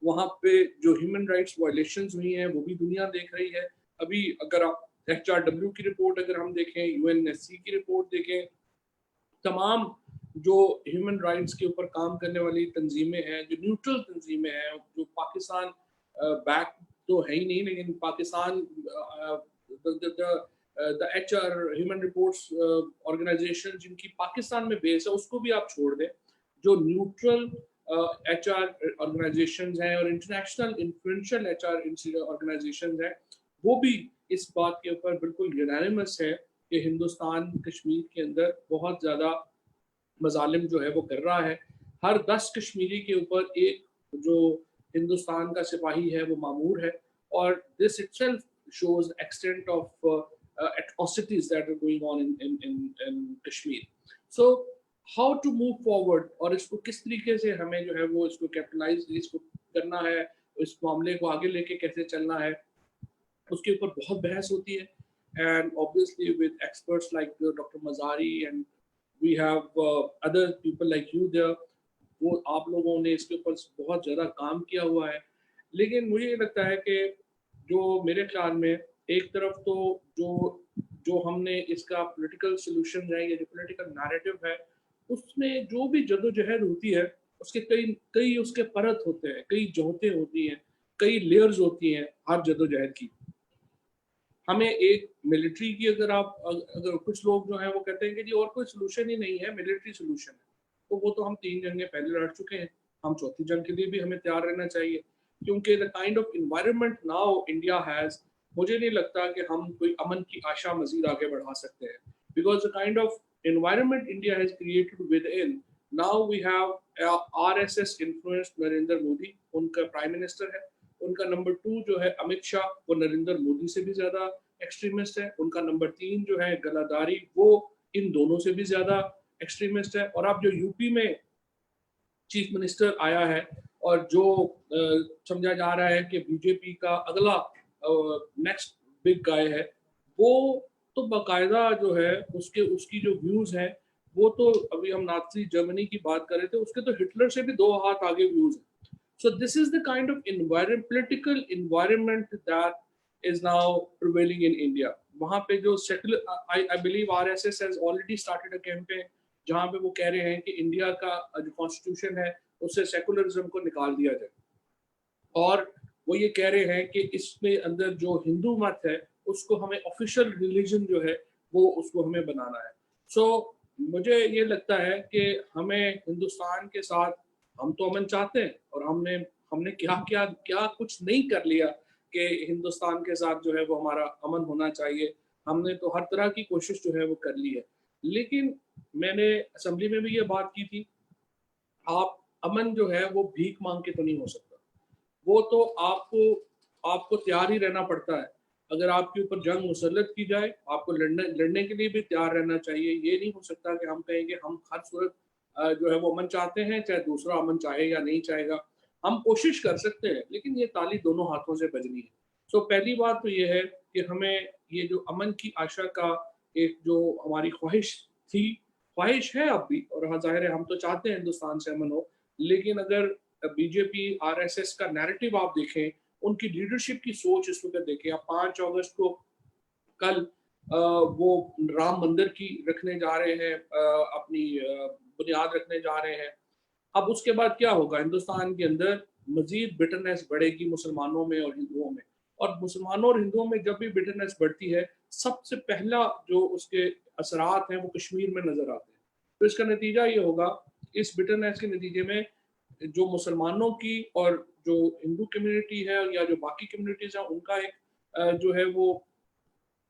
وہاں پہ جو ہیومن رائٹس وائلیشنز ہوئی ہیں وہ بھی دنیا دیکھ رہی ہے. ابھی اگر آپ HRW کی رپورٹ اگر ہم دیکھیں, UNSC کی رپورٹ دیکھیں, تمام جو ہیومن رائٹس کے اوپر کام کرنے والی تنظیمیں ہیں, جو نیوٹرل تنظیمیں ہیں, جو پاکستان بیک تو ہے ہی نہیں, لیکن Pakistan HR human reports organisation جن کی پاکستان میں بیس ہے اس کو بھی آپ چھوڑ دیں. جو نیوٹرل HR آرگنائزیشنز ہیں اور انٹرنیشنل انفلوئنشل HR آرگنائزیشنز ہیں وہ بھی اس بات کے اوپر بالکل یونانیمس ہے کہ ہندوستان کشمیر کے اندر بہت زیادہ مظالم جو ہے وہ کر رہا ہے. ہر 10 کشمیری کے اوپر ایک جو ہندوستان کا سپاہی ہے وہ مامور ہے, اور this itself shows extent of atrocities that are going on in Kashmir. So how to move forward, اور اس کو کس طریقے سے ہمیں جو ہے وہ اس کو کیپٹلائز اس کو کرنا ہے, اس معاملے کو آگے لے کے کیسے چلنا ہے, اس کے اوپر بہت بحث ہوتی ہے. And obviously with experts like Dr. Mazari and we have other people like you there, وہ آپ لوگوں نے اس کے اوپر بہت زیادہ کام کیا ہوا ہے. لیکن مجھے یہ لگتا ہے کہ جو میرے خیال میں ایک طرف تو جو ہم نے اس کا پولیٹیکل سولوشن ہے یا جو پولیٹیکل نیریٹو ہے اس میں جو بھی جدوجہد ہوتی ہے اس کے کئی اس کے پرت ہوتے ہیں, کئی جہتیں ہوتی ہیں, کئی لیئرز ہوتی ہیں ہر جدوجہد کی. ہمیں ایک ملٹری کی اگر کچھ لوگ جو ہیں وہ کہتے ہیں کہ جی اور کوئی سولوشن ہی نہیں ہے, ملٹری سولوشن ہے, تو وہ تو ہم 3 جنگیں پہلے لڑ چکے ہیں, ہم چوتھی جنگ کے لیے بھی ہمیں تیار رہنا چاہیے. کیونکہ the kind of environment now India has, مجھے نہیں لگتا کہ ہم کوئی امن کی آشا مزید آگے بڑھا سکتے ہیں. Because the kind of environment India has created within, now we have RSS influenced Narendra Modi, ان کا پرائم منسٹر ہے. ان کا نمبر 2 جو ہے امت شاہ, وہ نریندر مودی سے بھی زیادہ ایکسٹریمسٹ ہے. ان کا نمبر 3 جو ہے گلاداری, وہ ان دونوں سے بھی زیادہ ایکسٹریمسٹ ہے. اور اب جو UP میں چیف منسٹر آیا ہے اور جو سمجھا جا رہا ہے کہ BJP کا اگلا نیکسٹ بگ گائے ہے, وہ تو باقاعدہ جو ہے اس کی جو ویوز ہیں وہ تو ابھی ہم نازی جرمنی کی بات کر رہے تھے, اس کے تو ہٹلر سے بھی 2 ہاتھ آگے ویوز ہیں. So this is the kind of political environment that is now prevailing in India. وہاں پہ جو secular, I believe RSS has already started a campaign جہاں پہ وہ کہہ رہے ہیں کہ انڈیا کا جو کانسٹیٹیوشن ہے اس سے سیکولرزم کو نکال دیا جائے, اور وہ یہ کہہ رہے ہیں کہ اس میں اندر جو ہندو مت ہے اس کو ہمیں آفیشیل ریلیجن جو ہے وہ اس کو ہمیں بنانا ہے. سو مجھے یہ لگتا ہے کہ ہمیں ہندوستان کے ساتھ, ہم تو امن چاہتے ہیں اور ہم نے کیا کچھ نہیں کر لیا کہ ہندوستان کے ساتھ جو ہے وہ ہمارا امن ہونا چاہیے. ہم نے تو ہر طرح کی کوشش جو ہے وہ کر لی ہے. لیکن میں نے اسمبلی میں بھی یہ بات کی تھی, آپ امن جو ہے وہ بھیک مانگ کے تو نہیں ہو سکتا, وہ تو آپ کو تیار ہی رہنا پڑتا ہے. اگر آپ کے اوپر جنگ مسلط کی جائے آپ کو لڑنے کے لیے بھی تیار رہنا چاہیے. یہ نہیں ہو سکتا کہ ہم کہیں گے ہم ہر صورت جو ہے وہ امن چاہتے ہیں, چاہے دوسرا امن چاہے یا نہیں چاہے گا. ہم کوشش کر سکتے ہیں لیکن یہ تالی دونوں ہاتھوں سے بجنی ہے. سو پہلی بات تو یہ ہے کہ ہمیں یہ جو امن کی آشا کا ایک جو ہماری خواہش تھی, خواہش ہے اب بھی, اور ظاہر ہے ہم تو چاہتے ہیں ہندوستان سے امن ہو, لیکن اگر BJP RSS کا نیریٹو آپ دیکھیں, ان کی لیڈرشپ کی سوچ اس وقت دیکھیں. آپ 5 اگست کو کل وہ رام مندر کی رکھنے جا رہے ہیں, اپنی بنیاد رکھنے جا رہے ہیں, اب اس کے بعد کیا ہوگا؟ ہندوستان کے اندر مزید بٹرنس بڑھے گی مسلمانوں میں اور ہندوؤں میں، اور مسلمانوں اور ہندوؤں میں جب بھی بٹرنس بڑھتی ہے سب سے پہلا جو اس کے اثرات ہیں وہ کشمیر میں نظر آتے ہیں. تو اس کا نتیجہ یہ ہوگا، اس بٹرنس کے نتیجے میں جو مسلمانوں کی اور جو ہندو کمیونٹی ہے یا جو باقی کمیونٹیز ہیں ان کا ایک جو ہے وہ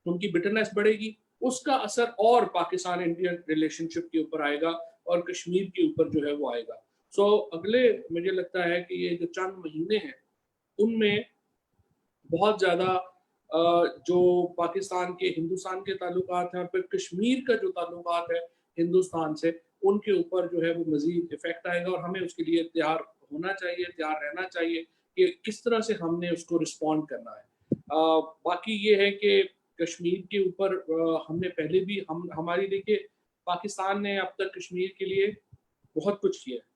ان کی بٹرنس بڑھے گی. اس کا اثر اور پاکستان انڈیا ریلیشن شپ کے اوپر آئے گا اور کشمیر کے اوپر جو ہے وہ آئے گا. سو اگلے مجھے لگتا ہے کہ یہ جو چند مہینے ہیں ان میں بہت زیادہ جو پاکستان کے ہندوستان کے تعلقات ہیں اور پھر کشمیر کا جو تعلقات ہے ہندوستان سے ان کے اوپر جو ہے وہ مزید افیکٹ آئے گا، اور ہمیں اس کے لیے تیار ہونا چاہیے، تیار رہنا چاہیے کہ کس طرح سے ہم نے اس کو رسپونڈ کرنا ہے. باقی یہ ہے کہ کشمیر کے اوپر ہم نے پہلے بھی ہماری دیکھیے پاکستان نے اب تک کشمیر کے لیے بہت کچھ کیا ہے.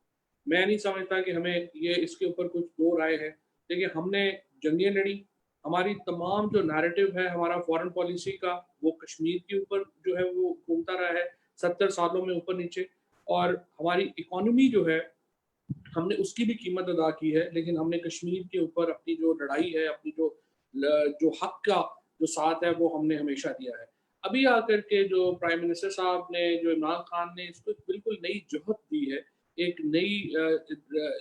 میں نہیں سمجھتا کہ ہمیں یہ اس کے اوپر کچھ دو رائے ہے. دیکھیے ہم نے جنگیں لڑی، ہماری تمام جو نیریٹو ہے ہمارا فورن پالیسی کا وہ کشمیر کے اوپر جو ہے وہ گھومتا رہا ہے 70 سالوں میں اوپر نیچے، اور ہماری اکانومی جو ہے ہم نے اس کی بھی قیمت ادا کی ہے، لیکن ہم نے کشمیر کے اوپر اپنی جو لڑائی ہے، اپنی جو حق کا جو ساتھ ہے وہ ہم نے ہمیشہ دیا ہے. ابھی آ کر کے جو پرائم منسٹر صاحب نے، جو عمران خان نے اس کو بالکل نئی جہت دی ہے، ایک نئی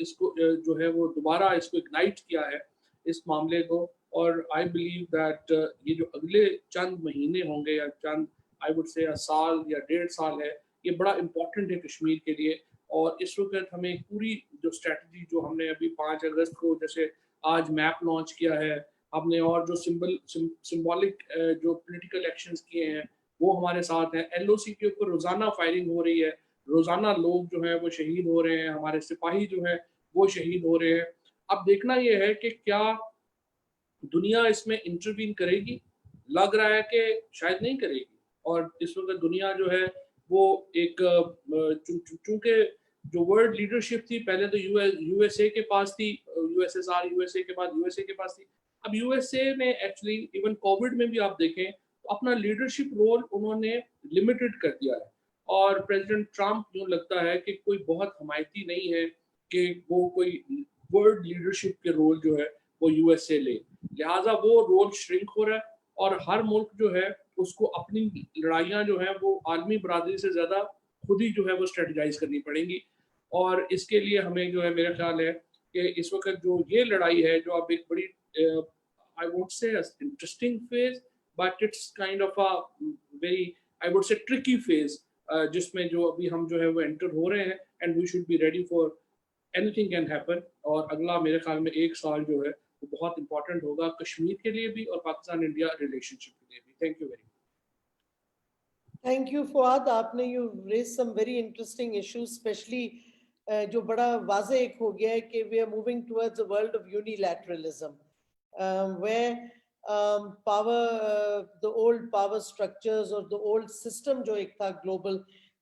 اس کو جو ہے وہ دوبارہ اس کو اگنائٹ کیا ہے اس معاملے کو. اور آئی بلیو دیٹ یہ جو اگلے چند مہینے ہوں گے یا چند آئی وڈ سے سال یا 1.5 سال ہے، یہ بڑا امپورٹنٹ ہے کشمیر کے لیے. اور اس وقت ہمیں پوری جو اسٹریٹجی جو ہم نے ابھی 5 اگست کو جیسے آج میپ لانچ کیا ہے ہم نے، اور جو سمبولک جو پولیٹیکل ایکشنز کیے ہیں وہ ہمارے ساتھ ہیں. ایل او سی کے اوپر روزانہ فائرنگ ہو رہی ہے، روزانہ لوگ جو ہیں وہ شہید ہو رہے ہیں، ہمارے سپاہی جو ہیں وہ شہید ہو رہے ہیں. اب دیکھنا یہ ہے کہ کیا دنیا اس میں انٹروین کرے گی. لگ رہا ہے کہ شاید نہیں کرے گی، اور اس وقت دنیا جو ہے وہ ایک چونکہ جو ورلڈ لیڈرشپ تھی پہلے تو یو ایس اے کے پاس تھی، U S S R, U S A کے بعد یو ایس اے کے پاس تھی. اب یو ایس اے نے ایکچولی ایون کووڈ میں بھی آپ دیکھیں تو اپنا لیڈرشپ رول انہوں نے لمیٹڈ کر دیا ہے، اور پریزیڈنٹ ٹرمپ یوں لگتا ہے کہ کوئی بہت حمایتی نہیں ہے کہ وہ کوئی ورلڈ لیڈرشپ کے رول جو ہے وہ یو ایس اے لے. لہٰذا وہ رول شرنک ہو رہا ہے، اور ہر ملک جو ہے اس کو اپنی لڑائیاں جو ہیں وہ عالمی برادری سے زیادہ خود ہی جو ہے وہ اسٹریٹجائز کرنی پڑیں گی. اور اس کے لیے ہمیں جو ہے میرا خیال ہے کہ اس وقت جو یہ لڑائی ہے جو اب ایک بڑی I won't say an interesting phase, but it's kind of a very, I would say, tricky phase, جس میں جو ابھی ہم جو ہے وہ انٹر ہو رہے ہیں, and we should be ready for anything can happen. اور اگلا میرے خیال میں 1 سال جو ہے وہ بہت امپورٹنٹ ہوگا کشمیر کے لیے بھی اور پاکستان انڈیا ریلیشن شپ کے لیے بھی. Thank you very much. Thank you Fawad. آپ نے you raise some very interesting issues, especially جو بڑا واضح ایک ہو گیا ہے کہ we are moving towards a world of unilateralism where power, the old power structures اور the old system جو ایک تھا global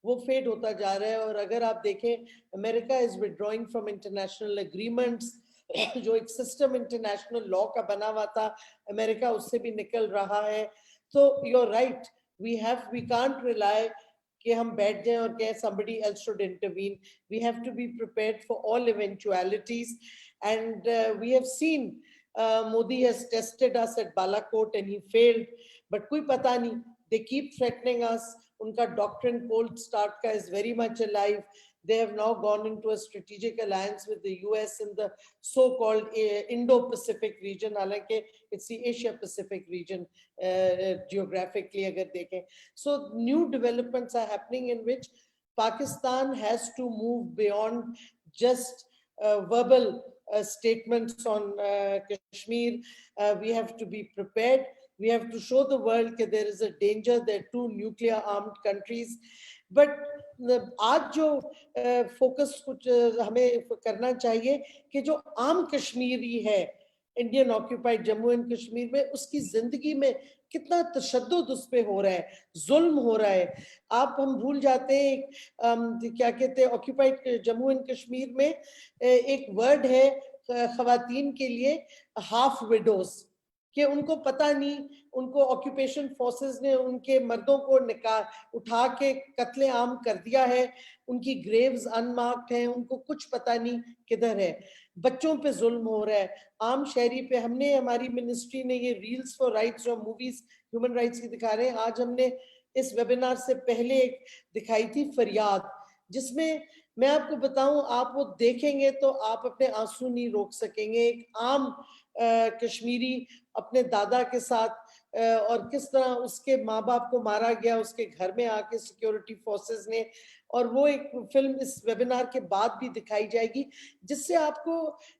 وہ فیڈ ہوتا جا رہا ہے. اور اگر آپ دیکھیں امریکہ is withdrawing from international agreements جو ایک سسٹم انٹرنیشنل لا کا بنا ہوا تھا امریکہ اس سے بھی نکل رہا ہے. تو you're right, we can't rely کہ ہم بیٹھ جائیں اور کہ somebody else should intervene. We have to be prepared for all eventualities, and we have seen Modi has tested us at Balakot and he failed, but koi pata nahi, they keep threatening us. Unka doctrine cold start ka is very much alive. They have now gone into a strategic alliance with the US in the so-called Indo-Pacific region. Halanki it's the Asia-Pacific region geographically agar dekhein. So new developments are happening in which Pakistan has to move beyond just verbal statements on Kashmir. We have to be prepared. We have to show the world that there is a danger. There are 2 nuclear armed countries. But آج جو focus کچھ ہمیں کرنا چاہیے کہ جو عام کشمیری ہے Indian occupied Jammu and Kashmir میں اس کی زندگی میں کتنا تشدد اس پہ ہو رہا ہے، ظلم ہو رہا ہے. آپ ہم بھول جاتے ہیں کیا کہتے ہیں آکیوپائڈ جموں اینڈ کشمیر میں ایک ورڈ ہے خواتین کے لیے ہاف وڈوز. कि उनको पता नहीं, उनको ऑक्यूपेशन फोर्सेस ने उनके मर्दों को उठा के कत्ले आम कर दिया है, उनकी ग्रेव्स अनमार्क्ड हैं, उनको कुछ पता नहीं किधर है, बच्चों पे जुल्म हो रहा है, आम शहरी पे। हमने, हमारी मिनिस्ट्री ने ये रील्स फॉर राइट्स और मूवीज ह्यूमन राइट्स की दिखा रहे हैं, आज हमने इस वेबिनार से पहले एक दिखाई थी फरियाद, जिसमें मैं आपको बताऊं, आप वो देखेंगे तो आप अपने आंसू नहीं रोक सकेंगे। एक आम कश्मीरी अपने दादा के साथ और किस तरह उसके माँ बाप को मारा गया उसके घर में आके सिक्योरिटी फोर्सेस ने, और वो एक फिल्म इस वेबिनार के बाद भी दिखाई जाएगी, जिससे आपको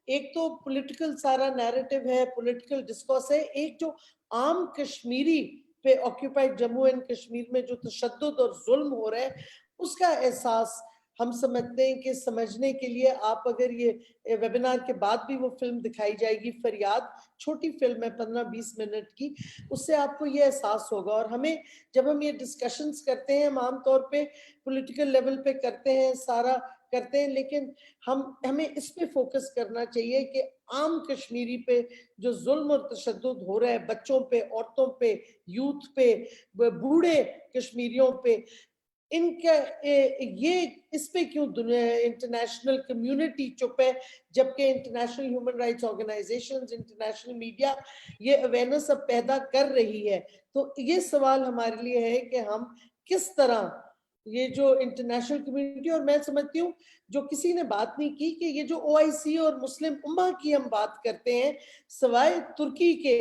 एक तो पॉलिटिकल सारा नैरेटिव है, पॉलिटिकल डिस्कोर्स है, एक जो आम कश्मीरी पे ऑक्यूपाइड जम्मू एंड कश्मीर में जो तशद्दुद और जुल्म हो रहा है उसका एहसास हम समझते हैं कि समझने के लिए आप अगर ये वेबिनार के बाद भी वो फिल्म दिखाई जाएगी फरियाद, छोटी फिल्म है 15-20 मिनट की, उससे आपको ये एहसास होगा। और हमें, जब हम ये डिस्कशंस करते हैं, हम आमतौर पे पॉलिटिकल लेवल पे करते हैं, सारा करते हैं, लेकिन हमें इस पे फोकस करना चाहिए कि आम कश्मीरी पे जो जुल्म और तशद्दुद हो रहा है, बच्चों पे, औरतों पे, यूथ पे, बूढ़े कश्मीरियों पे, इनका ये इस पे क्यों दुनिया, इंटरनेशनल कम्युनिटी चुप है, जबकि international human rights organisations, international media ये अवेयरनेस अब पैदा कर रही है। तो ये सवाल हमारे लिए है कि हम किस तरह ये जो इंटरनेशनल कम्युनिटी, और मैं समझती हूँ जो किसी ने बात नहीं की कि ये जो OIC और मुस्लिम उम्मा की हम बात करते हैं, सवाए तुर्की के,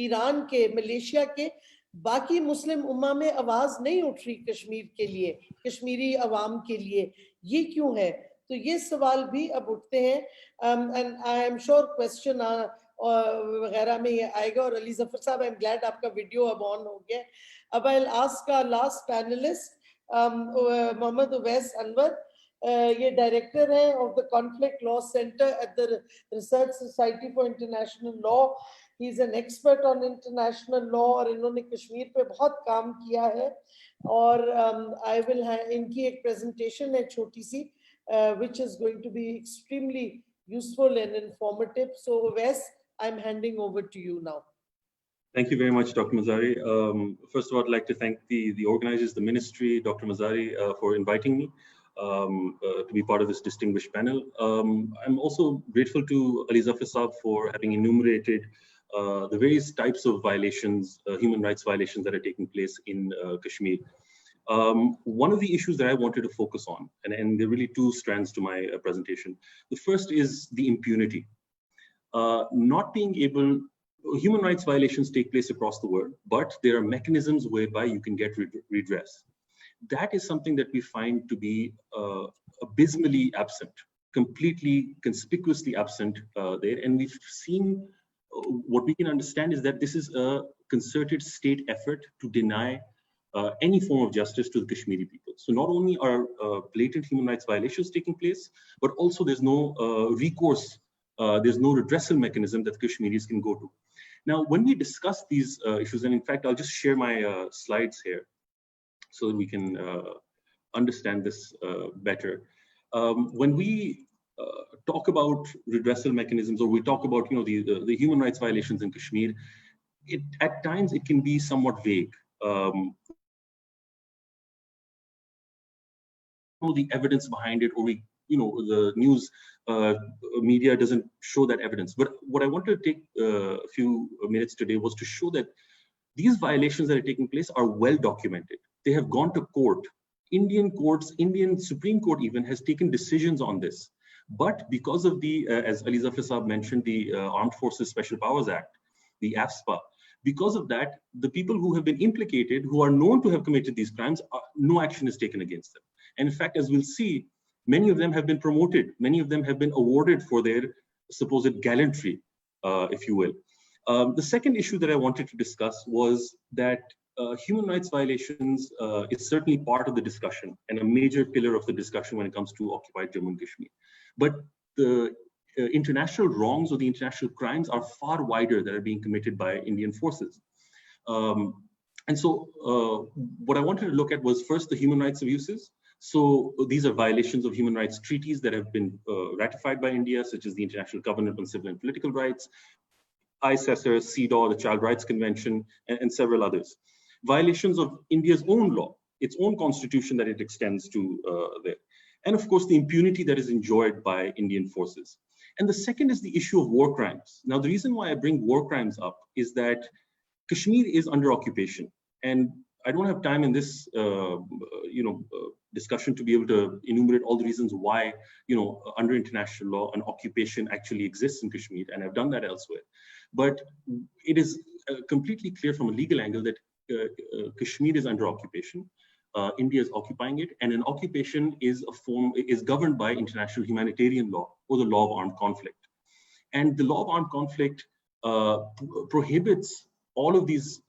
ईरान के, मलेशिया के, बाकी मुस्लिम उम्मा में आवाज नहीं उठ रही कश्मीर के लिए, कश्मीरी अवाम के लिए, ये क्यों है? तो ये सवाल भी अब उठते हैं, and I am sure question वगैरह में ये आएगा। और अली जफर साहब, आई एम ग्लैड आपका वीडियो अब ऑन हो गया। अब I will ask our last panellist Mohammad Uwais Anwar, ये डायरेक्टर हैं of the conflict law centre at the research society for international law. He is an expert on international law और इन्होंने कश्मीर पे बहुत काम किया है। और आई विल, इनकी एक प्रेजेंटेशन है छोटी सी, which is going to be extremely useful and informative. So Wes, I'm handing over to you now. Thank you very much, Dr. Mazari. First of all, I'd like to thank the organizers, the ministry, Dr. Mazari, for inviting me to be part of this distinguished panel. I'm also grateful to Ali Zafar Saab for having enumerated the various types of violations, human rights violations that are taking place in Kashmir. One of the issues that I wanted to focus on, and there are really two strands to my presentation. The first is the impunity. Not being able, human rights violations take place across the world, but there are mechanisms whereby you can get redress. That is something that we find to be abysmally absent, completely conspicuously absent there. And we've seen, what we can understand is that this is a concerted state effort to deny any form of justice to the Kashmiri people. So not only are blatant human rights violations taking place, but also there's no recourse, there's no redressal mechanism that Kashmiris can go to. Now, when we discuss these issues, and in fact, I'll just share my slides here so that we can understand this better. When we talk about redressal mechanisms, or we talk about the human rights violations in Kashmir, at times it can be somewhat vague. The evidence behind it, or the news media doesn't show that evidence. But what I wanted to take a few minutes today was to show that these violations that are taking place are well documented. They have gone to court. Indian courts, Indian Supreme Court even has taken decisions on this. But because of the, as Ali Zafar Saab mentioned, the Armed Forces Special Powers Act, the AFSPA, because of that, the people who have been implicated, who are known to have committed these crimes, no action is taken against them. And in fact, as we'll see, many of them have been promoted. Many of them have been awarded for their supposed gallantry, if you will. The second issue that I wanted to discuss was that human rights violations is certainly part of the discussion and a major pillar of the discussion when it comes to occupied Jammu and Kashmir. But the international wrongs or the international crimes are far wider that are being committed by Indian forces. And so what I wanted to look at was first the human rights abuses. So these are violations of human rights treaties that have been ratified by India, such as the International Covenant on Civil and Political Rights, ICESR, CEDAW, the Child Rights Convention, and several others. Violations of India's own law, its own constitution that it extends to there. And of course, the impunity that is enjoyed by Indian forces. And the second is the issue of war crimes. Now, the reason why I bring war crimes up is that Kashmir is under occupation. And I don't have time in this discussion to be able to enumerate all the reasons why, under international law, an occupation actually exists in Kashmir, and I've done that elsewhere. But it is completely clear from a legal angle that Kashmir is under occupation. India is occupying it, and an occupation is governed by international humanitarian law or the law of armed conflict. And the law of armed conflict prohibits all of these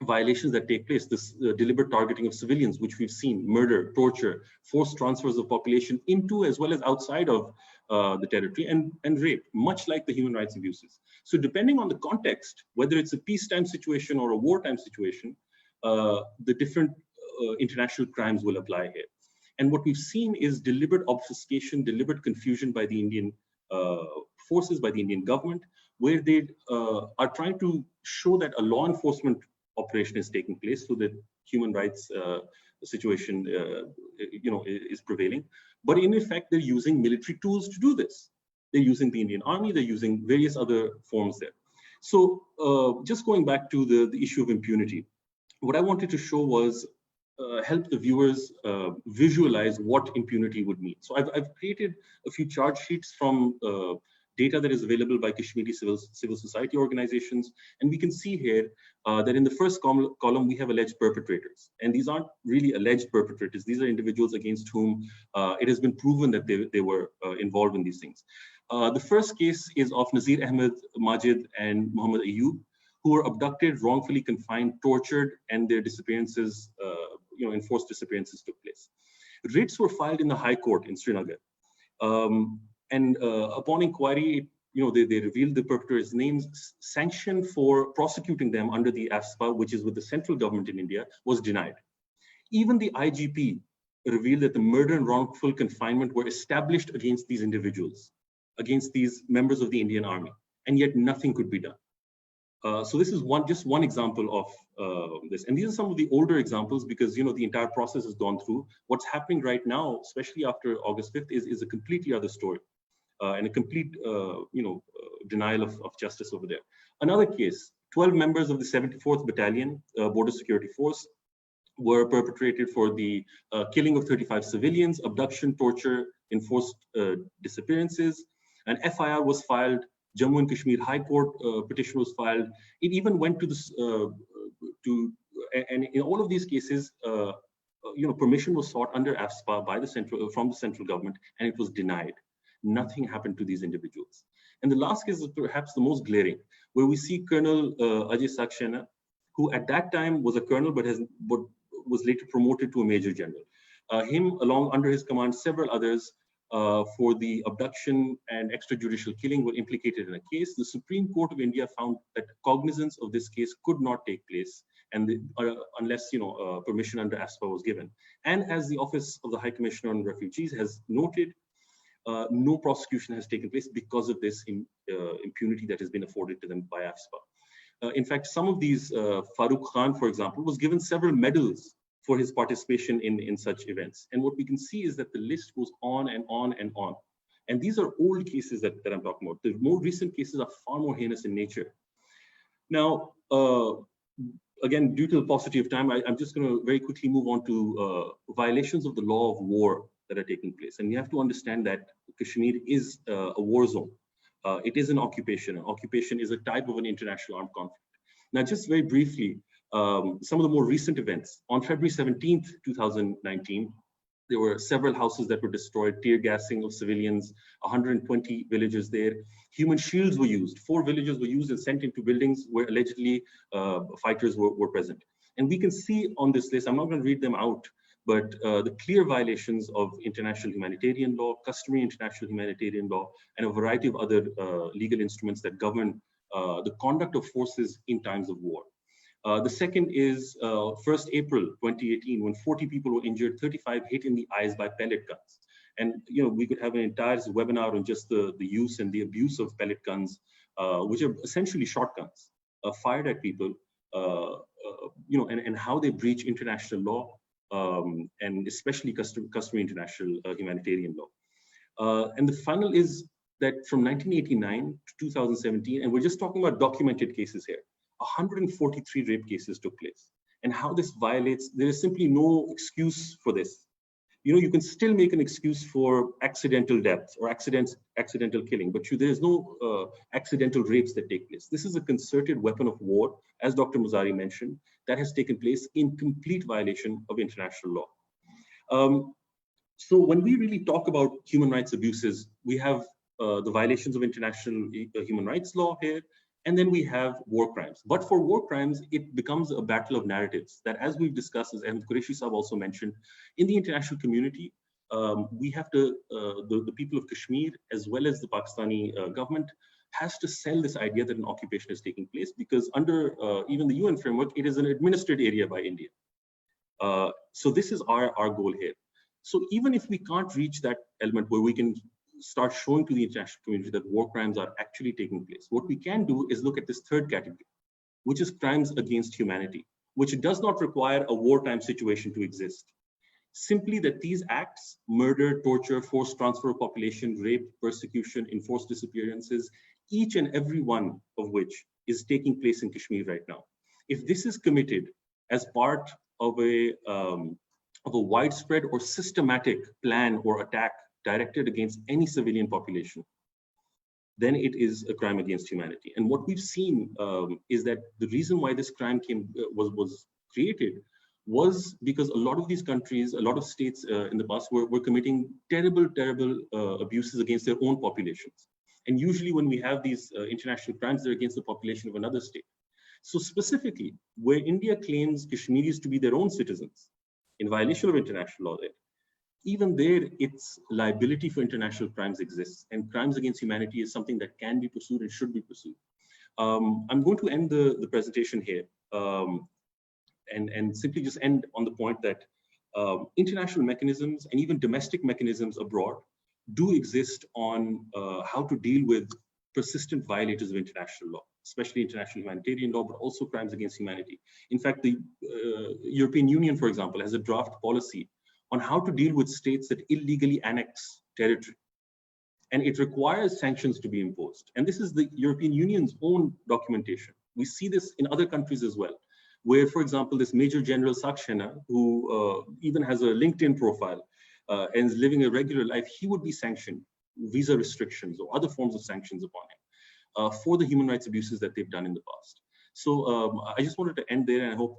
violations that take place, this deliberate targeting of civilians, which we've seen, murder, torture, forced transfers of population into as well as outside of the territory, and rape, much like the human rights abuses. So depending on the context, whether it's a peacetime situation or a wartime situation, the different international crimes will apply here. And what we've seen is deliberate obfuscation, deliberate confusion by the Indian forces, by the Indian government, where they are trying to show that a law enforcement operation is taking place so that human rights situation is prevailing. But in effect, they're using military tools to do this. They're using the Indian Army, they're using various other forms there. So just going back to the issue of impunity, what I wanted to show was help the viewers visualize what impunity would mean. So I've created a few chart sheets from data that is available by Kashmiri civil society organizations. And we can see here that in the first column, we have alleged perpetrators. And these aren't really alleged perpetrators. These are individuals against whom it has been proven that they were involved in these things. The first case is of Nazir Ahmed Majid and Muhammad Ayub, who were abducted, wrongfully confined, tortured, and their disappearances, enforced disappearances took place. Writs were filed in the High Court in Srinagar. Upon inquiry, they revealed the perpetrators' names. Sanction for prosecuting them under the AFSPA, which is with the central government in India, was denied. Even the IGP revealed that the murder and wrongful confinement were established against these individuals, against these members of the Indian Army, and yet nothing could be done. So this is just one example of this. And these are some of the older examples because, the entire process has gone through. What's happening right now, especially after August 5th, is a completely other story and a complete, denial of justice over there. Another case, 12 members of the 74th Battalion Border Security Force were perpetrated for the killing of 35 civilians, abduction, torture, enforced disappearances. An FIR was filed. Jammu and Kashmir High Court petition was filed. It even went to this, and in all of these cases, permission was sought under AFSPA from the central government, and it was denied. Nothing happened to these individuals. And the last case is perhaps the most glaring, where we see Colonel Ajay Saxena, who at that time was a colonel, but was later promoted to a major general. Him, along under his command, several others, for the abduction and extrajudicial killing were implicated in a case. The Supreme Court of India found that cognizance of this case could not take place unless permission under AFSPA was given. And as the Office of the High Commissioner on Refugees has noted, no prosecution has taken place because of this impunity that has been afforded to them by AFSPA. In fact, some of these, Farooq Khan, for example, was given several medals for his participation in such events. And what we can see is that the list goes on and on and on. And these are old cases that I'm talking about. The more recent cases are far more heinous in nature. Now, again, due to the paucity of time, I'm just going to very quickly move on to violations of the law of war that are taking place. And you have to understand that Kashmir is a war zone. It is an occupation. An occupation is a type of an international armed conflict. Now, just very briefly, some of the more recent events. On February 17th, 2019, there were several houses that were destroyed, tear gassing of civilians, 120 villages there. Human shields were used. 4 villages were used and sent into buildings where allegedly fighters were present. And we can see on this list, I'm not going to read them out, but the clear violations of international humanitarian law, customary international humanitarian law, and a variety of other legal instruments that govern the conduct of forces in times of war. The second is 1st April 2018, when 40 people were injured, 35 hit in the eyes by pellet guns. And we could have an entire webinar on just the use and the abuse of pellet guns which are essentially shotguns fired at people, and how they breach international law, and especially customary international humanitarian law. And the final is that from 1989 to 2017, and we're just talking about documented cases here, 143 rape cases took place. And how this violates, there is simply no excuse for this. You can still make an excuse for accidental deaths or accidental killing, but there is no accidental rapes that take place. This is a concerted weapon of war, as Dr. Muzari mentioned, that has taken place in complete violation of international law. So when we really talk about human rights abuses, we have the violations of international human rights law here, and then we have war crimes. But for war crimes, it becomes a battle of narratives that, as we've discussed, as Ahmed Qureshi Saab also mentioned, in the international community, we have to, the people of Kashmir, as well as the Pakistani government, has to sell this idea that an occupation is taking place, because under even the UN framework, it is an administered area by India. So this is our goal here. So even if we can't reach that element where we can start showing to the international community that war crimes are actually taking place, what we can do is look at this third category, which is crimes against humanity, which does not require a wartime situation to exist. Simply that these acts, murder, torture, forced transfer of population, rape, persecution, enforced disappearances, each and every one of which is taking place in Kashmir right now. If this is committed as part of a widespread or systematic plan or attack directed against any civilian population, then it is a crime against humanity. And what we've seen is that the reason why this crime was created was because a lot of these countries, a lot of states in the past were committing terrible abuses against their own populations. And usually when we have these international crimes, they're against the population of another state. So specifically, where India claims Kashmiris to be their own citizens in violation of international law, even there, its liability for international crimes exists, and crimes against humanity is something that can be pursued and should be pursued. I'm going to end the presentation here and simply just end on the point that international mechanisms and even domestic mechanisms abroad do exist on how to deal with persistent violators of international law, especially international humanitarian law, but also crimes against humanity. In fact, the European Union, for example, has a draft policy on how to deal with states that illegally annex territory. And it requires sanctions to be imposed. And this is the European Union's own documentation. We see this in other countries as well, where, for example, this Major General Saxena, who even has a LinkedIn profile and is living a regular life, he would be sanctioned, visa restrictions or other forms of sanctions upon him for the human rights abuses that they've done in the past. So I just wanted to end there, and I hope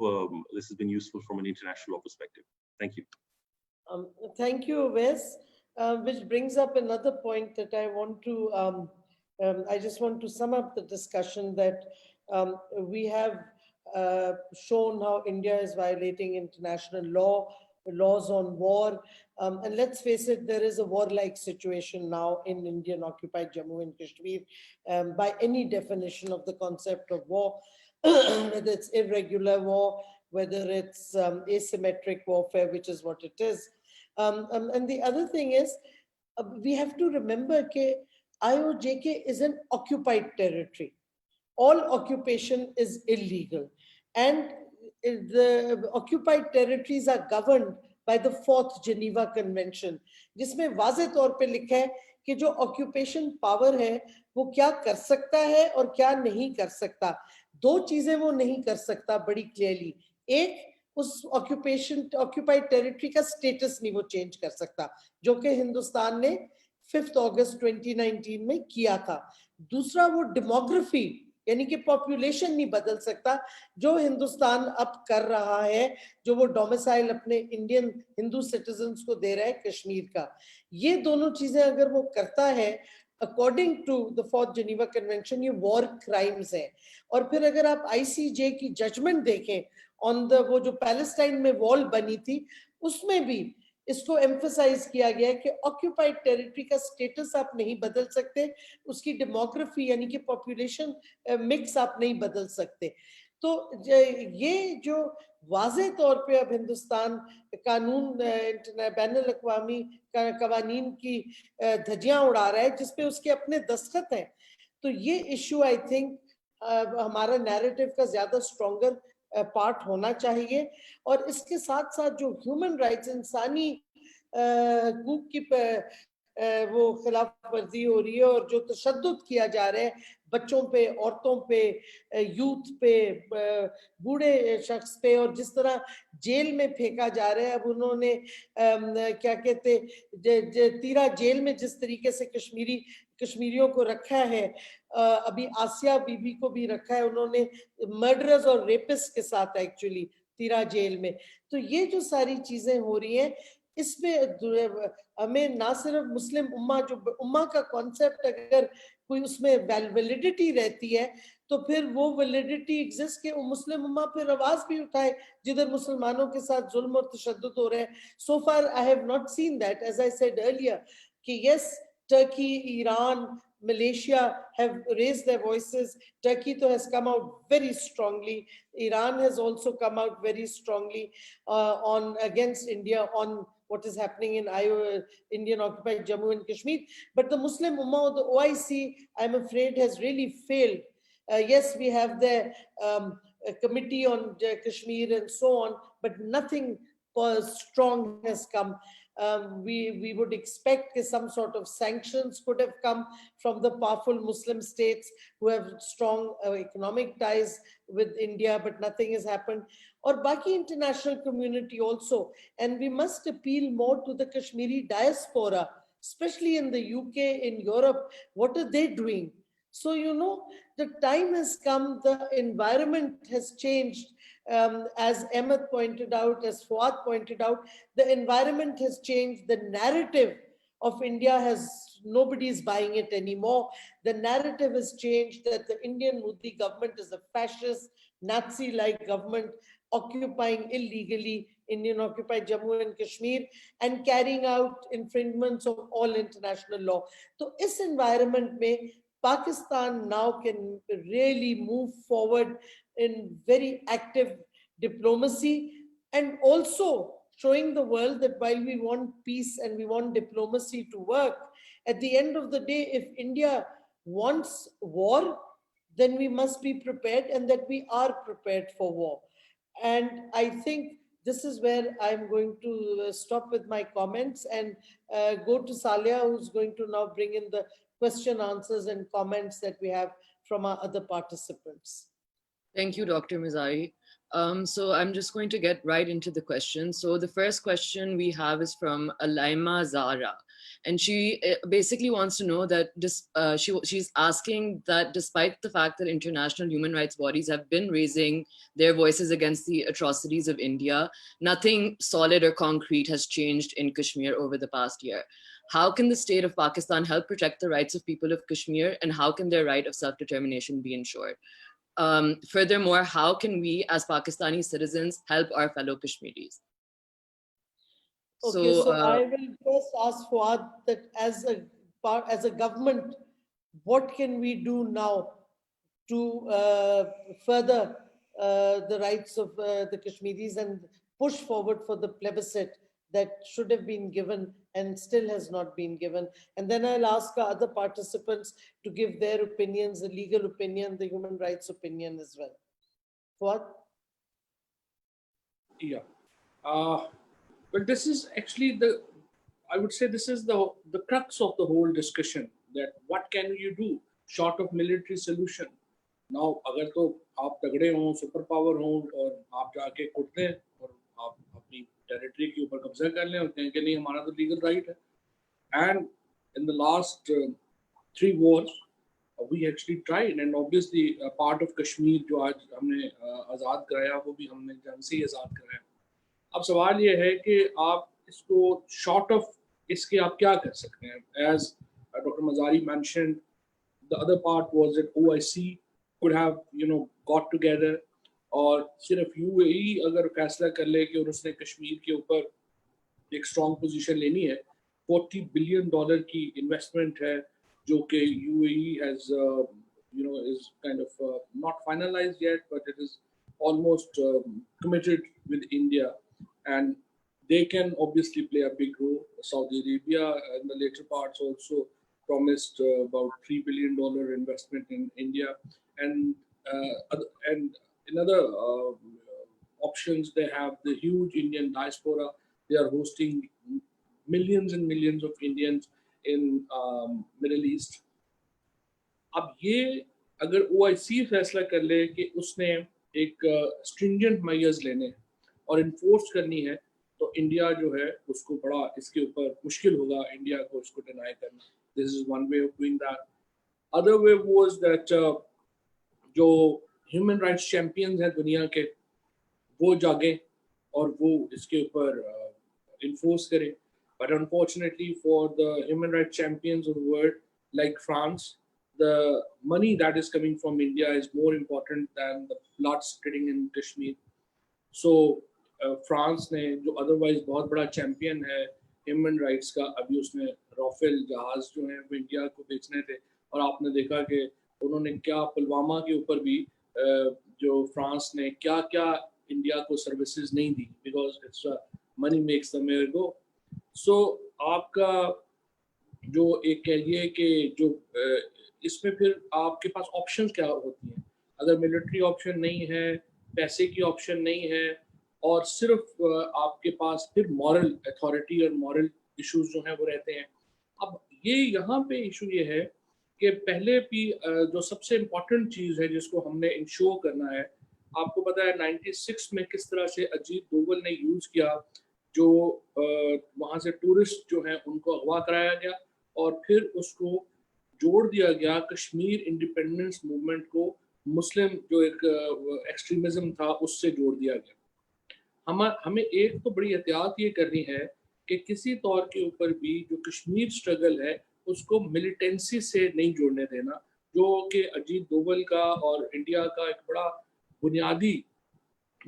this has been useful from an international law perspective. Thank you. Thank you, Wes. Which brings up another point that I want to, I just want to sum up the discussion that we have shown how India is violating international law, laws on war. And let's face it, there is a warlike situation now in Indian occupied Jammu and Kashmir by any definition of the concept of war, whether it's irregular war, whether it's asymmetric warfare, which is what it is. And the other thing is, we have to remember that IOJK is an occupied territory. All occupation is illegal. And the occupied territories are governed by the 4th Geneva Convention, जिसमें वाज़े तौर पे लिखा है कि जो occupation power है वो क्या कर सकता है और क्या नहीं कर सकता. दो चीजें वो नहीं कर सकता बड़ी क्लियरली. एक, उस ऑक्यूपाइड टेरिटरी का स्टेटस नहीं वो चेंज कर सकता, जो कि हिंदुस्तान ने 5 अगस्त 2019 में किया था. दूसरा, वो डेमोग्राफी यानी कि पॉपुलेशन नहीं बदल सकता जो हिंदुस्तान अब कर रहा है, जो वो डोमिसाइल अपने इंडियन हिंदू सिटीजन्स को दे रहा है कश्मीर का. ये दोनों चीजें अगर वो करता है according to the 4th Geneva convention, ये वॉर क्राइम्स है. और फिर अगर आप ICJ की जजमेंट देखें ऑन द वो जो पैलेस्टाइन में वॉल बनी थी, उसमें भी इसको एम्फसाइज किया गया है कि ऑक्यूपाइड टेरिटरी का स्टेटस आप नहीं बदल सकते, उसकी डेमोग्राफी यानी कि पॉपुलेशन मिक्स आप नहीं बदल सकते. तो ये जो वाज़े तौर पे अब हिंदुस्तान कानून बैनुल अक़वामी कवानीन की धज्जियां उड़ा रहा है जिसपे उसके अपने दस्तखत हैं, तो ये इशू आई थिंक हमारा नैरेटिव का ज्यादा स्ट्रॉन्गर पार्ट होना चाहिए। और इसके साथ साथ जो ह्यूमन राइट्स, इंसानी हकूक की वो खिलाफ वर्जी हो रही है और जो तशद्दुद किया जा रहा है बच्चों पे, औरतों पे, यूथ पे, बूढ़े शख्स पे, और जिस तरह जेल में फेंका जा रहा है। अब उन्होंने क्या कहते तीरा जेल में जिस तरीके से कश्मीरियों को रखा है, अभी आसिया बीबी को भी रखा है उन्होंने मर्डरर्स और रेपिस्ट के साथ एक्चुअली तीरा जेल में। तो ये जो सारी चीजें हो रही हैं, इसमें हमें ना सिर्फ मुस्लिम उम्मा, जो उम्मा का कॉन्सेप्ट अगर कोई उसमें वैलिडिटी रहती है तो फिर वो वैलिडिटी एग्जिस्ट के मुस्लिम उम्मा फिर आवाज भी उठाए जिधर मुसलमानों के साथ जुल्म और तशद्दुद हो रहे हैं। So far I have not seen that, as I said earlier, कि yes Turkey, Iran, Malaysia have raised their voices. Turkey has come out very strongly. Iran has also come out very strongly on against India on what is happening in Indian occupied Jammu and Kashmir. But the Muslim Ummah, the OIC, I'm afraid has really failed. Yes, we have the a committee on Kashmir and so on, but nothing strong has come. We would expect some sort of sanctions could have come from the powerful Muslim states who have strong economic ties with India, but nothing has happened. Or Baki international community also, and we must appeal more to the Kashmiri diaspora, especially in the UK, in Europe. What are they doing? So, the time has come, the environment has changed. As Ahmed pointed out, as Fuad pointed out, the environment has changed. The narrative of India nobody is buying it anymore. The narrative has changed that the Indian Modi government is a fascist, Nazi-like government occupying illegally Indian occupied Jammu and Kashmir and carrying out infringements of all international law. So, this environment mein Pakistan now can really move forward in very active diplomacy, and also showing the world that while we want peace and we want diplomacy to work, at the end of the day, if India wants war, then we must be prepared, and that we are prepared for war. And I think this is where I'm going to stop with my comments and go to Salia, who's going to now bring in the question, answers, and comments that we have from our other participants. Thank you, Dr. Mizari. So I'm just going to get right into the questions. So the first question we have is from Alaima Zara. And she basically wants to know that she's asking that despite the fact that international human rights bodies have been raising their voices against the atrocities of India, nothing solid or concrete has changed in Kashmir over the past year. How can the state of Pakistan help protect the rights of people of Kashmir, and how can their right of self-determination be ensured? Furthermore, how can we as Pakistani citizens help our fellow Kashmiris? Okay, so I will first ask Fuad that as a government, what can we do now to further the rights of the Kashmiris and push forward for the plebiscite that should have been given and still has not been given. And then I'll ask our other participants to give their opinions, the legal opinion, the human rights opinion as well. Fuad? Yeah. But this is actually I would say this is the crux of the whole discussion, that what can you do short of military solution? Now, अगर तो आप तगड़े हों, super power हों और आप जाके कुटते हैं और आप अपनी टेरिटरी के ऊपर कब्जा कर लें और कहें कि नहीं हमारा तो लीगल राइट है. And in the last 3 wars, we actually tried, and obviously a part of Kashmir जो आज हमने आज़ाद कराया वो भी हमने जंग से ही आज़ाद कराया. अब सवाल ये है कि आप इसको शॉर्ट ऑफ इसके आप क्या कर सकते हैं? As Dr. Mazari mentioned, the other part was that OIC could have got together, और सिर्फ UAE अगर फैसला कर ले कि उसने कश्मीर के ऊपर एक स्ट्रॉन्ग पोजीशन लेनी है, $40 billion की इन्वेस्टमेंट है जो कि UAE has is kind of not finalized yet, but it is almost committed with India, and they can obviously play a big role. Saudi Arabia in the later parts also promised about $3 billion investment in India, and in other options they have the huge Indian diaspora. They are hosting millions and millions of Indians in Middle East. अब ये अगर OIC फैसला कर ले कि उसने एक stringent measures लेने और enforce करनी है, तो इंडिया जो है उसको बड़ा इसके ऊपर मुश्किल होगा इंडिया को उसको डिनाई करना. This is one way of doing that. Other way was that जो ह्यूमन राइट्स चैंपियंस हैं दुनिया के, वो जागे और वो इसके ऊपर enforce करें. But unfortunately for the human rights champions of the world, like France, the money that is coming from India is more important than the blood spilling in Kashmir. So France ने जो otherwise बहुत बड़ा champion है human rights का, अभी उसने Rafale जहाज जो है वो इंडिया को बेचने थे, और आपने देखा कि उन्होंने क्या पुलवामा के ऊपर भी जो फ्रांस ने क्या क्या इंडिया को सर्विसेज नहीं दी, because it's money makes the mayor go. So आपका जो एक कहिए कि जो इसमें फिर आपके पास ऑप्शंस क्या होती हैं. अगर मिलिट्री ऑप्शन नहीं है, पैसे की ऑप्शन नहीं है, और सिर्फ आपके पास फिर मॉरल अथॉरिटी और मॉरल इश्यूज जो हैं वो रहते हैं. अब ये यहाँ पे इशू ये है कि पहले भी जो सबसे इम्पोर्टेंट चीज़ है जिसको हमने इंश्योर करना है, आपको पता है 96 में किस तरह से अजीत डोवल ने यूज़ किया, जो वहाँ से टूरिस्ट जो हैं उनको अगवा कराया गया और फिर उसको जोड़ दिया गया कश्मीर इंडिपेंडेंस मूवमेंट को मुस्लिम जो एक एक्सट्रीमिज्म था उससे जोड़ दिया गया. हमें एक तो बड़ी एहतियात ये करनी है कि किसी तौर के ऊपर भी जो कश्मीर स्ट्रगल है उसको मिलिटेंसी से नहीं जोड़ने देना, जो कि अजीत डोवल का और इंडिया का एक बड़ा बुनियादी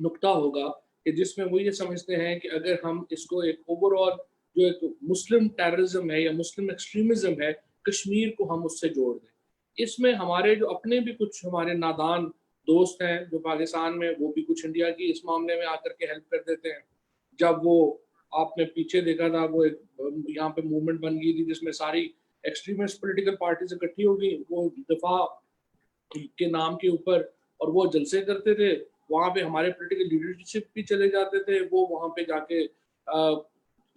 नुक्ता होगा कि जिसमें वो ये समझते हैं कि अगर हम इसको एक ओवरऑल जो एक मुस्लिम टेररिज्म है या मुस्लिम एक्सट्रीमिज्म है, कश्मीर को हम उससे जोड़ दें. इसमें हमारे जो अपने भी कुछ हमारे नादान दोस्त हैं जो पाकिस्तान में, वो भी कुछ इंडिया की इस मामले में आकर के हेल्प कर देते हैं. जब वो आपने पीछे देखा था, वो एक यहाँ पे मूवमेंट बन गई थी जिसमें सारी एक्सट्रीमिस्ट पॉलिटिकल पार्टीज इकट्ठी हो गई वो दफा के नाम के ऊपर, और वो जलसे करते थे. वहाँ पे हमारे पॉलिटिकल लीडरशिप भी चले जाते थे, वो वहाँ पे जाके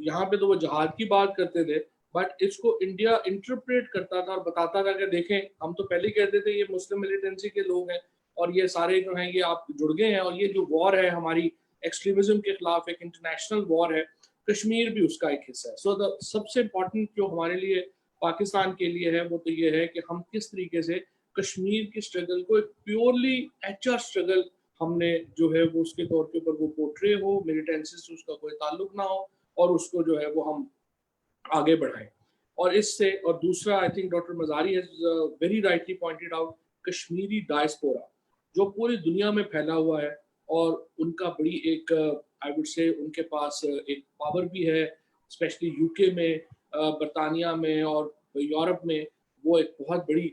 यहाँ पे तो वो जहाद की बात करते थे, बट इसको इंडिया इंटरप्रेट करता था और बताता था कि देखें हम तो पहले ही कहते थे ये मुस्लिम मिलिटेंसी के लोग हैं और ये सारे जो हैं ये आप जुड़ गए हैं, और ये जो वॉर है हमारी एक्सट्रीमिज्म के खिलाफ एक इंटरनेशनल वॉर है, कश्मीर भी उसका एक हिस्सा है. सो द सबसे इम्पोर्टेंट जो हमारे लिए पाकिस्तान के लिए है वो तो ये है कि हम किस तरीके से कश्मीर की स्ट्रगल को एक प्योरली एचआर स्ट्रगल हमने जो है वो उसके तौर के ऊपर वो पोर्ट्रे हो, मिलिटेंसी से उसका कोई ताल्लुक ना हो, और उसको जो है वो हम आगे बढ़ाएं. और इससे, और दूसरा I think doctor Mazari has very rightly pointed out, Kashmiri diaspora जो पूरी दुनिया में फैला हुआ है, और उनका बड़ी एक आई वुड से उनके पास एक पावर भी है, स्पेशली यूके में, बरतानिया में और यूरोप में वो एक बहुत बड़ी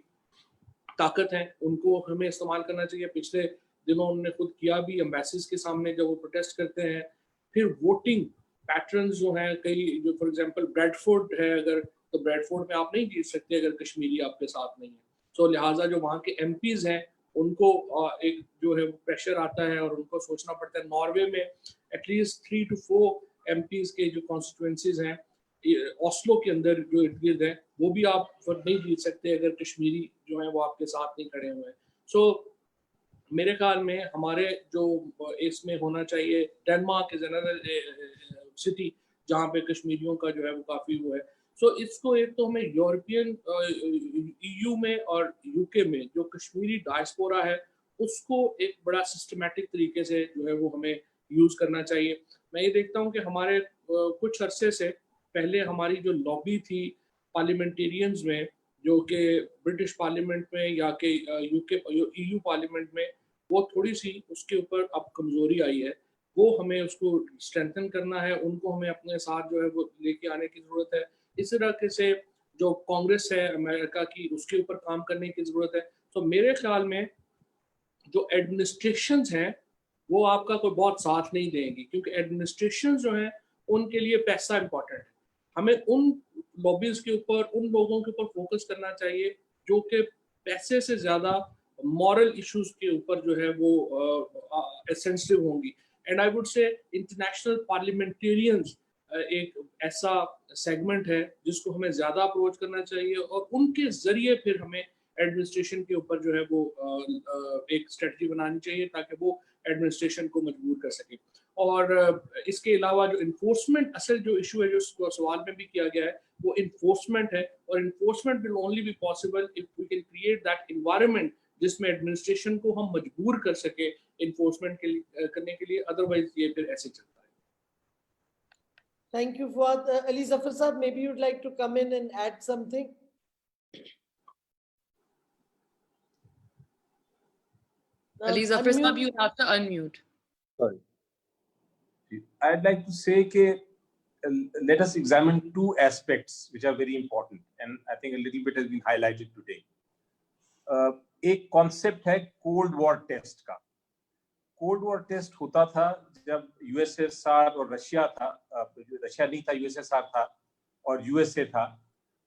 ताकत है. उनको हमें इस्तेमाल करना चाहिए. पिछले दिनों उन्होंने खुद किया भी एम्बेसीज के सामने जब वो प्रोटेस्ट करते हैं. फिर वोटिंग पैटर्न्स जो हैं, कई जो फॉर एग्जांपल ब्रेडफोर्ड है, अगर तो ब्रेडफोर्ड में आप नहीं जीत सकते अगर कश्मीरी आपके साथ नहीं है. सो लिहाजा जो वहाँ के एमपीज हैं उनको एक जो है वो प्रेशर आता है और उनको सोचना पड़ता है. नॉर्वे में एटलीस्ट 3 to 4 एमपीज के जो कॉन्स्टिट्यूंसीज हैं ऑस्लो के अंदर जो इर्द गिर्द हैं, वो भी आप नहीं जीत सकते अगर कश्मीरी जो है वो आपके साथ नहीं खड़े हुए हैं. सो मेरे ख्याल में हमारे जो इसमें होना चाहिए, डेनमार्क इज अनदर सिटी जहाँ पे कश्मीरियों का जो है वो काफ़ी वो है. सो इसको एक तो हमें यूरोपियन EU में और यूके में जो कश्मीरी डायस्पोरा है उसको एक बड़ा सिस्टमेटिक तरीके से जो है वो हमें यूज़ करना चाहिए. मैं ये देखता हूँ कि हमारे कुछ अरसे से पहले हमारी जो लॉबी थी पार्लियामेंटेरियंस में, जो कि ब्रिटिश पार्लियामेंट में या कि यूके EU पार्लियामेंट में, वो थोड़ी सी उसके ऊपर अब कमज़ोरी आई है. वो हमें उसको स्ट्रेंथन करना है, उनको हमें अपने साथ जो है वो लेके आने की ज़रूरत है. इस तरह से जो कांग्रेस है अमेरिका की, उसके ऊपर काम करने की ज़रूरत है. तो मेरे ख्याल में जो एडमिनिस्ट्रेशंस हैं वो आपका कोई बहुत साथ नहीं देंगी, क्योंकि एडमिनिस्ट्रेशन जो हैं उनके लिए पैसा इंपॉर्टेंट है. हमें उन लॉबीज के ऊपर, उन लोगों के ऊपर फोकस करना चाहिए जो कि पैसे से ज़्यादा मॉरल इश्यूज के ऊपर जो है वो सेंसिटिव होंगी. And I would say international parliamentarians एक ऐसा सेगमेंट है जिसको हमें ज़्यादा अप्रोच करना चाहिए और उनके ज़रिए फिर हमें एडमिनिस्ट्रेशन के ऊपर जो है वो एक स्ट्रेटजी बनानी चाहिए ताकि वो एडमिनिस्ट्रेशन को मजबूर कर सके. और इसके अलावा जो इन्फोर्समेंट, असल जो इशू है जो सवाल में भी किया गया है, वो इन्फोर्समेंट है. और enforcement will only be possible if we can create that environment जिसमें एडमिनिस्ट्रेशन को हम मजबूर कर सके इन्फोर्समेंट करने के लिए. अदरवाइज ये फिर ऐसे चलता है. Thank you, Fuad. Ali Zafar Saab, maybe you'd like to come in and add something. Ali Zafar Saab, Unmute. you have to unmute. Sorry. I'd like to say that let us examine two aspects which are very important, and I think a little bit has been highlighted today. एक concept है Cold War test का. Cold War test होता था जब USSR और Russia था, Russia नहीं था, USSR था और USA था,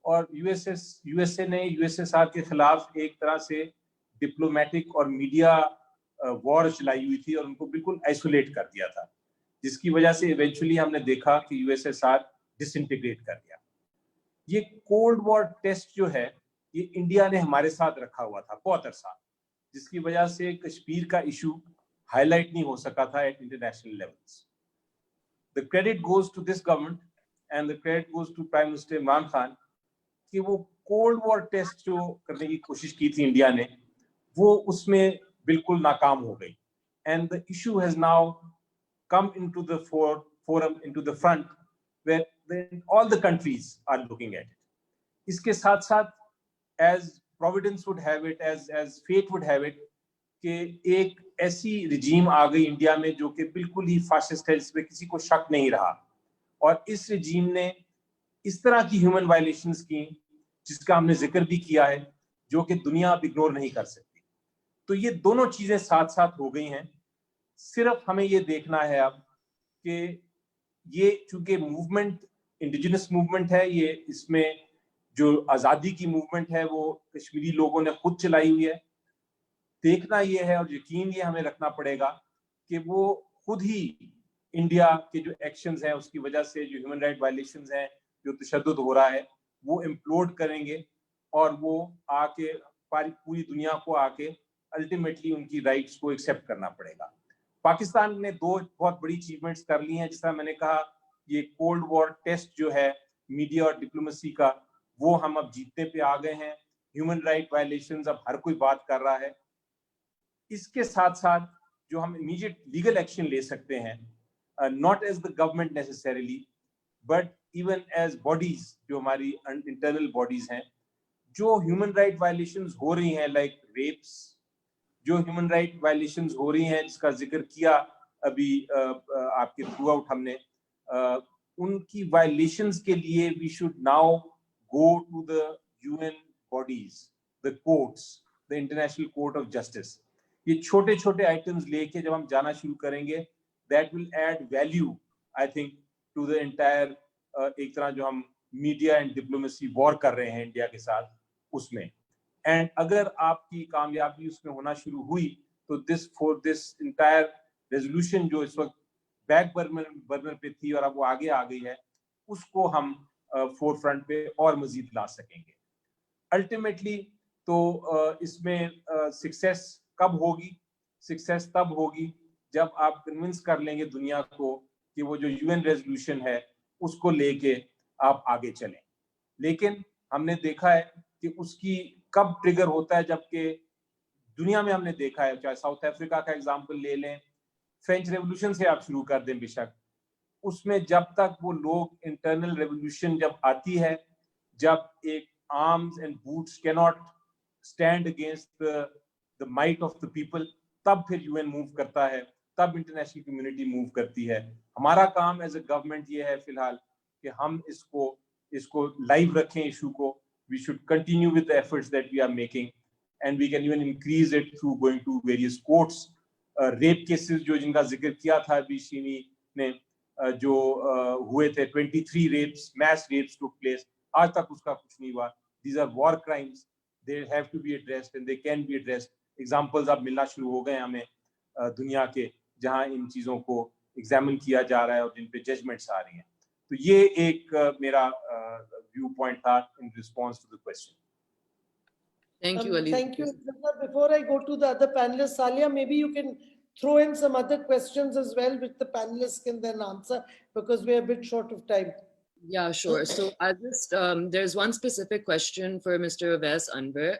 और USA ने USSR के खिलाफ एक तरह से डिप्लोमेटिक और मीडिया वॉर चलाई हुई थी और उनको बिल्कुल आइसोलेट कर दिया था, जिसकी वजह से इवेंचुअली हमने देखा कि USSR डिसइंटीग्रेट कर गया. ये कोल्ड वॉर टेस्ट जो है ये इंडिया ने हमारे साथ रखा हुआ था बहुत अरसा, जिसकी वजह से कश्मीर का इशू हाईलाइट नहीं हो सका था at international levels. The credit goes to this government and the credit goes to prime minister Imran Khan कि वो कोल्ड वॉर टेस्ट जो करने की कोशिश की थी इंडिया ने, वो उसमें बिल्कुल नाकाम हो गई. And the issue has now come into the forum, into the front, where all the countries are looking at it. इसके साथ साथ, as providence would have it, as fate would have it, कि एक ऐसी regime आ गई India में जो कि बिल्कुल ही फाशिस्ट है, जिसमें किसी को शक नहीं रहा, और इस regime ने इस तरह की human violations की जिसका हमने जिक्र भी किया है, जो कि दुनिया अब इग्नोर नहीं कर सकती. तो ये दोनों चीजें साथ साथ हो गई हैं. सिर्फ हमें ये देखना है अब कि ये चूंकि मूवमेंट इंडिजिनस मूवमेंट है, ये इसमें जो आज़ादी की मूवमेंट है वो कश्मीरी लोगों ने खुद चलाई हुई है. देखना ये है और यकीन ये हमें रखना पड़ेगा कि वो खुद ही इंडिया के जो एक्शंस हैं उसकी वजह से जो ह्यूमन राइट वायलेशंस हैं, जो तशद्दुद हो रहा है, वो इम्प्लोड करेंगे और वो आके पूरी दुनिया को आके अल्टीमेटली उनकी राइट्स को एक्सेप्ट करना पड़ेगा. पाकिस्तान ने दो बहुत बड़ी अचीवमेंट्स कर ली हैं. जिस तरह मैंने कहा, ये कोल्ड वॉर टेस्ट जो है मीडिया और डिप्लोमेसी का, वो हम अब जीतने पे आ गए हैं. ह्यूमन राइट वायलेशंस अब हर कोई बात कर रहा है. इसके साथ साथ जो हम इमीडिएट लीगल एक्शन ले सकते हैं, not as the government necessarily but even as bodies, जो हमारी इंटरनल बॉडीज हैं, जो ह्यूमन राइट वायलेशंस हो रही हैं, लाइक रेप्स, जो ह्यूमन राइट वायलेशंस हो रही हैं जिसका जिक्र किया अभी आपके थ्रू आउट हमने, उनकी वायलेशंस के लिए we should now go to the UN bodies, the courts, the international court of justice. ये छोटे छोटे आइटम्स लेके जब हम जाना शुरू करेंगे, that will add value I think to the entire एक तरह जो हम मीडिया एंड डिप्लोमेसी वॉर कर रहे हैं इंडिया के साथ उसमें. एंड अगर आपकी कामयाबी उसमें होना शुरू हुई तो दिस इंटायर रेजोल्यूशन जो इस वक्त बैक बर्नर पे थी और अब वो आगे आ गई है, उसको हम फोर फ्रंट पे और मजीद ला सकेंगे. अल्टीमेटली तो इसमें सक्सेस कब होगी? सक्सेस तब होगी जब आप कन्विंस कर लेंगे दुनिया को कि वो जो यूएन रेजोल्यूशन है उसको लेके आप आगे चलें. लेकिन हमने देखा है कि उसकी कब ट्रिगर होता है, जबकि दुनिया में हमने देखा है, चाहे साउथ अफ्रीका का एग्जांपल ले लें, फ्रेंच रेवोल्यूशन से आप शुरू कर दें बेशक, उसमें जब तक वो लोग इंटरनल रेवोल्यूशन जब आती है, जब एक arms and boots can not stand against the might of the people, तब फिर यूएन मूव करता है, तब इंटरनेशनल कम्युनिटी मूव करती है. हमारा काम एज ए गवर्नमेंट ये है फिलहाल कि हम इसको लाइव रखें इशू को. We should continue with the efforts that we are making, and we can even increase it through going to various courts. Rape cases जो जिनका जिक्र किया था अभी शीनी ने, जो हुए थे 23 rapes, mass rapes took place. आज तक उसका कुछ नहीं हुआ. These are war crimes. They have to be addressed and they can be addressed. Examples अब मिलना शुरू हो गए हमें दुनिया के, जहां इन चीजों को एग्जामिन किया जा रहा है और जिन पे जजमेंट्स आ रही हैं. तो ये एक मेरा व्यू पॉइंट था in response to the question. Thank you, Ali. Thank you. Before I go to the other panelists, Salia, maybe you can throw in some other questions as well, which the panelists can then answer, because we're a bit short of time. Yeah, sure. So I just, there's one specific question for Mr. Avais Anwar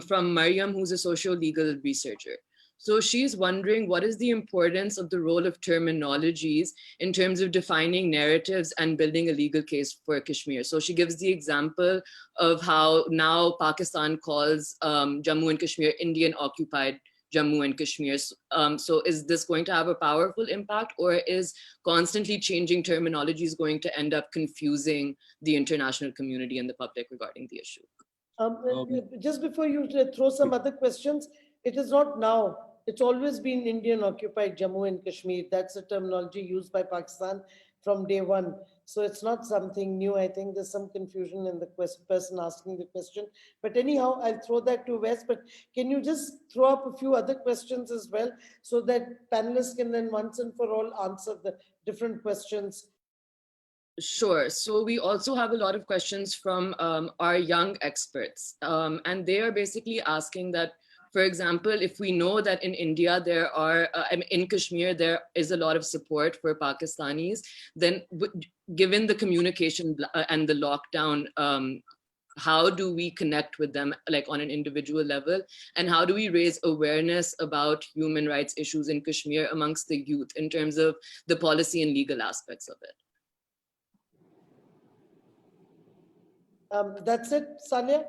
from Mariam, who's a socio-legal researcher. So she's wondering, what is the importance of the role of terminologies in terms of defining narratives and building a legal case for Kashmir? So she gives the example of how now Pakistan calls Jammu and Kashmir Indian occupied Jammu and Kashmir. So is this going to have a powerful impact, or is constantly changing terminologies going to end up confusing the international community and the public regarding the issue? Just before you throw some other questions, it is not now. It's always been Indian occupied Jammu and Kashmir. That's the terminology used by Pakistan from day one. So it's not something new. I think there's some confusion in the person asking the question. But anyhow, I'll throw that to Wes. But can you just throw up a few other questions as well, so that panelists can then once and for all answer the different questions? Sure. So we also have a lot of questions from our young experts. And they are basically asking that, for example, if we know that in India there are, in Kashmir, there is a lot of support for Pakistanis, then given the communication and the lockdown, how do we connect with them, like on an individual level? And how do we raise awareness about human rights issues in Kashmir amongst the youth in terms of the policy and legal aspects of it? That's it, Sanya?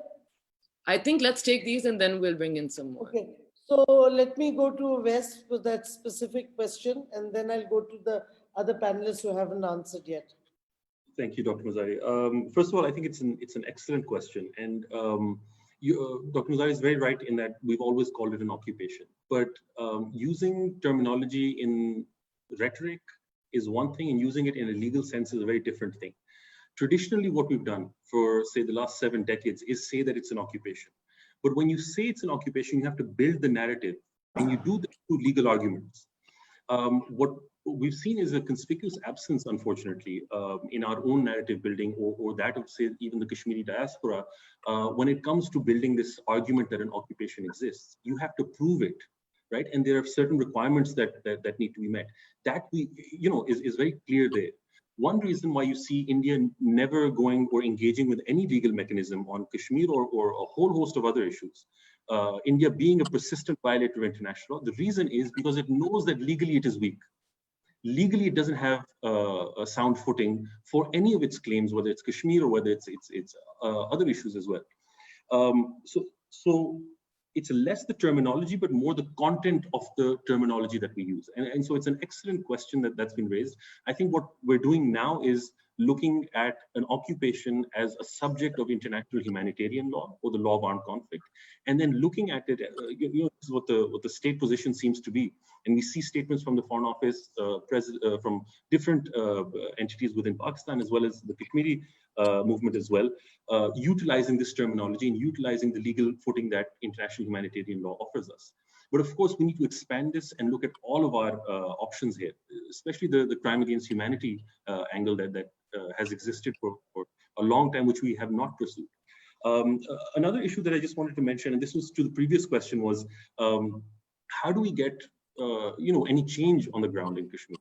I think let's take these and then we'll bring in some more. Okay, so let me go to Wes for that specific question, and then I'll go to the other panelists who haven't answered yet. Thank you, Dr. Mazari. First of all, I think it's an excellent question, and Dr. Mazari is very right in that we've always called it an occupation. But using terminology in rhetoric is one thing, and using it in a legal sense is a very different thing. Traditionally, what we've done for, say, the last 7 decades is say that it's an occupation. But when you say it's an occupation, you have to build the narrative, and you do this through legal arguments. What we've seen is a conspicuous absence, unfortunately, in our own narrative building, or that of, say, even the Kashmiri diaspora, when it comes to building this argument that an occupation exists. You have to prove it, right? And there are certain requirements that need to be met. That is very clear there. One reason why you see India never going or engaging with any legal mechanism on Kashmir or a whole host of other issues, India being a persistent violator of international law, the reason is because it knows that legally it is weak. Legally, it doesn't have a sound footing for any of its claims, whether it's Kashmir or whether it's other issues as well. So it's less the terminology, but more the content of the terminology that we use. And so it's an excellent question that's been raised. I think what we're doing now is looking at an occupation as a subject of international humanitarian law or the law of armed conflict, and then looking at it, this is what the state position seems to be. And we see statements from the Foreign Office, from different entities within Pakistan, as well as the Kashmiri movement as well, utilizing this terminology and utilizing the legal footing that international humanitarian law offers us. But of course, we need to expand this and look at all of our options here, especially the crime against humanity angle that has existed for a long time, which we have not pursued. Another issue that I just wanted to mention, and this was to the previous question, was how do we get any change on the ground in Kashmir?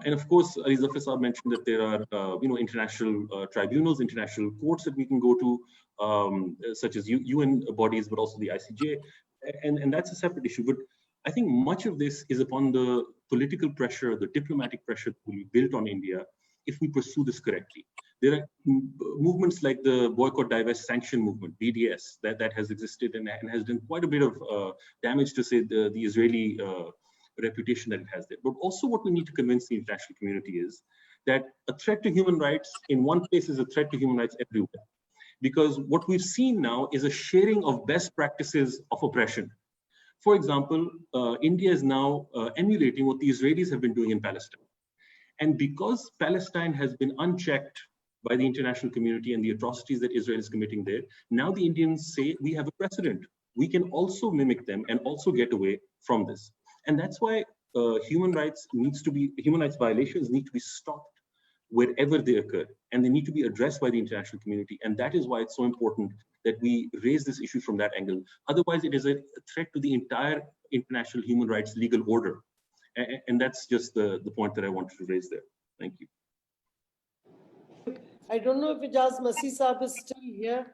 And of course, Ali Zafar Saab mentioned that there are international tribunals, international courts that we can go to, such as UN bodies, but also the ICJ, and that's a separate issue. But I think much of this is upon the political pressure, the diplomatic pressure that will be built on India if we pursue this correctly. There are movements like the Boycott, Divest, Sanction movement, BDS, that has existed and has done quite a bit of damage to, say, the Israeli reputation that it has there. But also what we need to convince the international community is that a threat to human rights in one place is a threat to human rights everywhere. Because what we've seen now is a sharing of best practices of oppression. For example, India is now emulating what the Israelis have been doing in Palestine. And because Palestine has been unchecked by the international community and the atrocities that Israel is committing there. Now the Indians say we have a precedent. We can also mimic them and also get away from this. And that's why human rights violations need to be stopped wherever they occur, and they need to be addressed by the international community. And that is why it's so important that we raise this issue from that angle. Otherwise, it is a threat to the entire international human rights legal order. And that's just the point that I wanted to raise there. Thank you. I don't know if Ijaz Masih Saab is still here.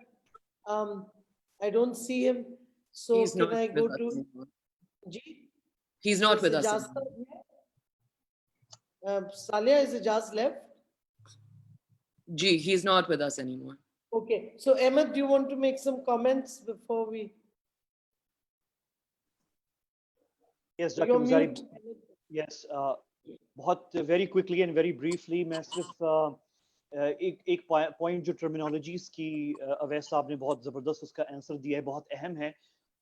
I don't see him. So He's can not I with go us to anymore. Ji? He's not Is with us Ijaz anymore. here? Salia, is Ijaz left? Gee, he's not with us anymore. Okay. So Ahmed, do you want to make some comments before we? Yes, Dr. You're Mazari. mute. Yes, बहुत very quickly and very briefly, मैं सिर्फ एक point जो terminologies की अवैस साहब ने बहुत ज़बरदस्त उसका आंसर दिया है, बहुत अहम है,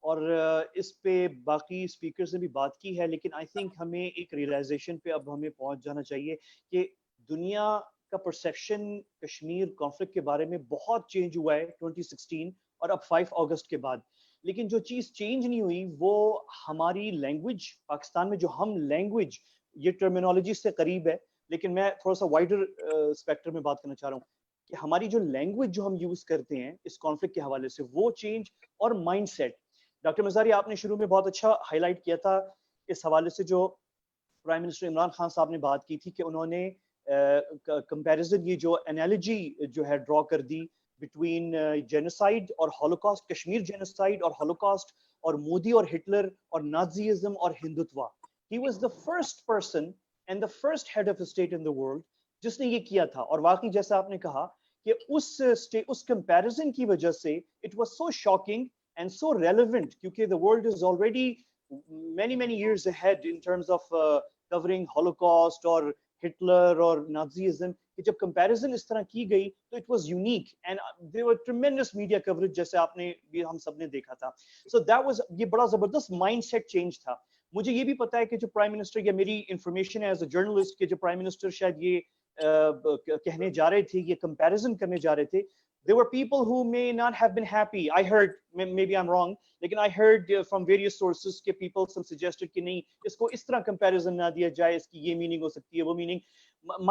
और इस पे बाकी स्पीकर्स ने भी बात की है, लेकिन आई थिंक हमें एक रियलाइजेशन पे अब हमें पहुंच जाना चाहिए कि दुनिया का परसेप्शन कश्मीर कॉन्फ्लिक्ट के बारे में बहुत चेंज हुआ है 2016 और अब 5 अगस्त के बाद, लेकिन जो चीज़ चेंज नहीं हुई वो हमारी लैंग्वेज, पाकिस्तान में जो हम लैंग्वेज, ये टर्मिनोलॉजी से करीब है, लेकिन मैं थोड़ा सा वाइडर स्पेक्ट्रम में बात करना चाह रहा हूँ कि हमारी जो लैंग्वेज जो हम यूज करते हैं इस कॉन्फ्लिक्ट के हवाले से, वो चेंज और माइंडसेट। डॉक्टर मजारी, आपने शुरू में बहुत अच्छा हाईलाइट किया था इस हवाले से, जो प्राइम मिनिस्टर इमरान खान साहब ने बात की थी कि उन्होंने कंपैरिजन, ये जो एनालॉजी जो है ड्रॉ कर दी बिटवीन जेनोसाइड और हॉलोकॉस्ट, कश्मीर जेनोसाइड और हॉलोकॉस्ट, और मोदी और हिटलर और नाजीइज्म और Hindutva. He was the first person and the first head of a state in the world जिसने ये किया था, और वाकई जैसा आपने कहा कि उस कंपैरिजन की वजह से it was so shocking and so relevant, क्योंकि the world is already many years ahead in terms of covering Holocaust और हिटलर और नाजीइज्म, कि जब कंपैरिजन इस तरह की गई तो it was unique and there were tremendous media coverage, जैसे आपने भी हम सब ने देखा था। So that was, ये बड़ा जबरदस्त माइंडसेट चेंज था। मुझे ये भी पता है कि जो प्राइम मिनिस्टर, या मेरी इंफॉर्मेशन है एज अ जर्नलिस्ट, कि जो प्राइम मिनिस्टर शायद ये कहने जा रहे थे, ये कंपैरिजन करने जा रहे थे, there were people who may not have been happy. I heard, maybe I'm wrong, लेकिन I heard from various sources कि people some suggested कि नहीं, इसको इस तरह comparison ना दिया जाए, इसकी ये meaning हो सकती है, वो meaning।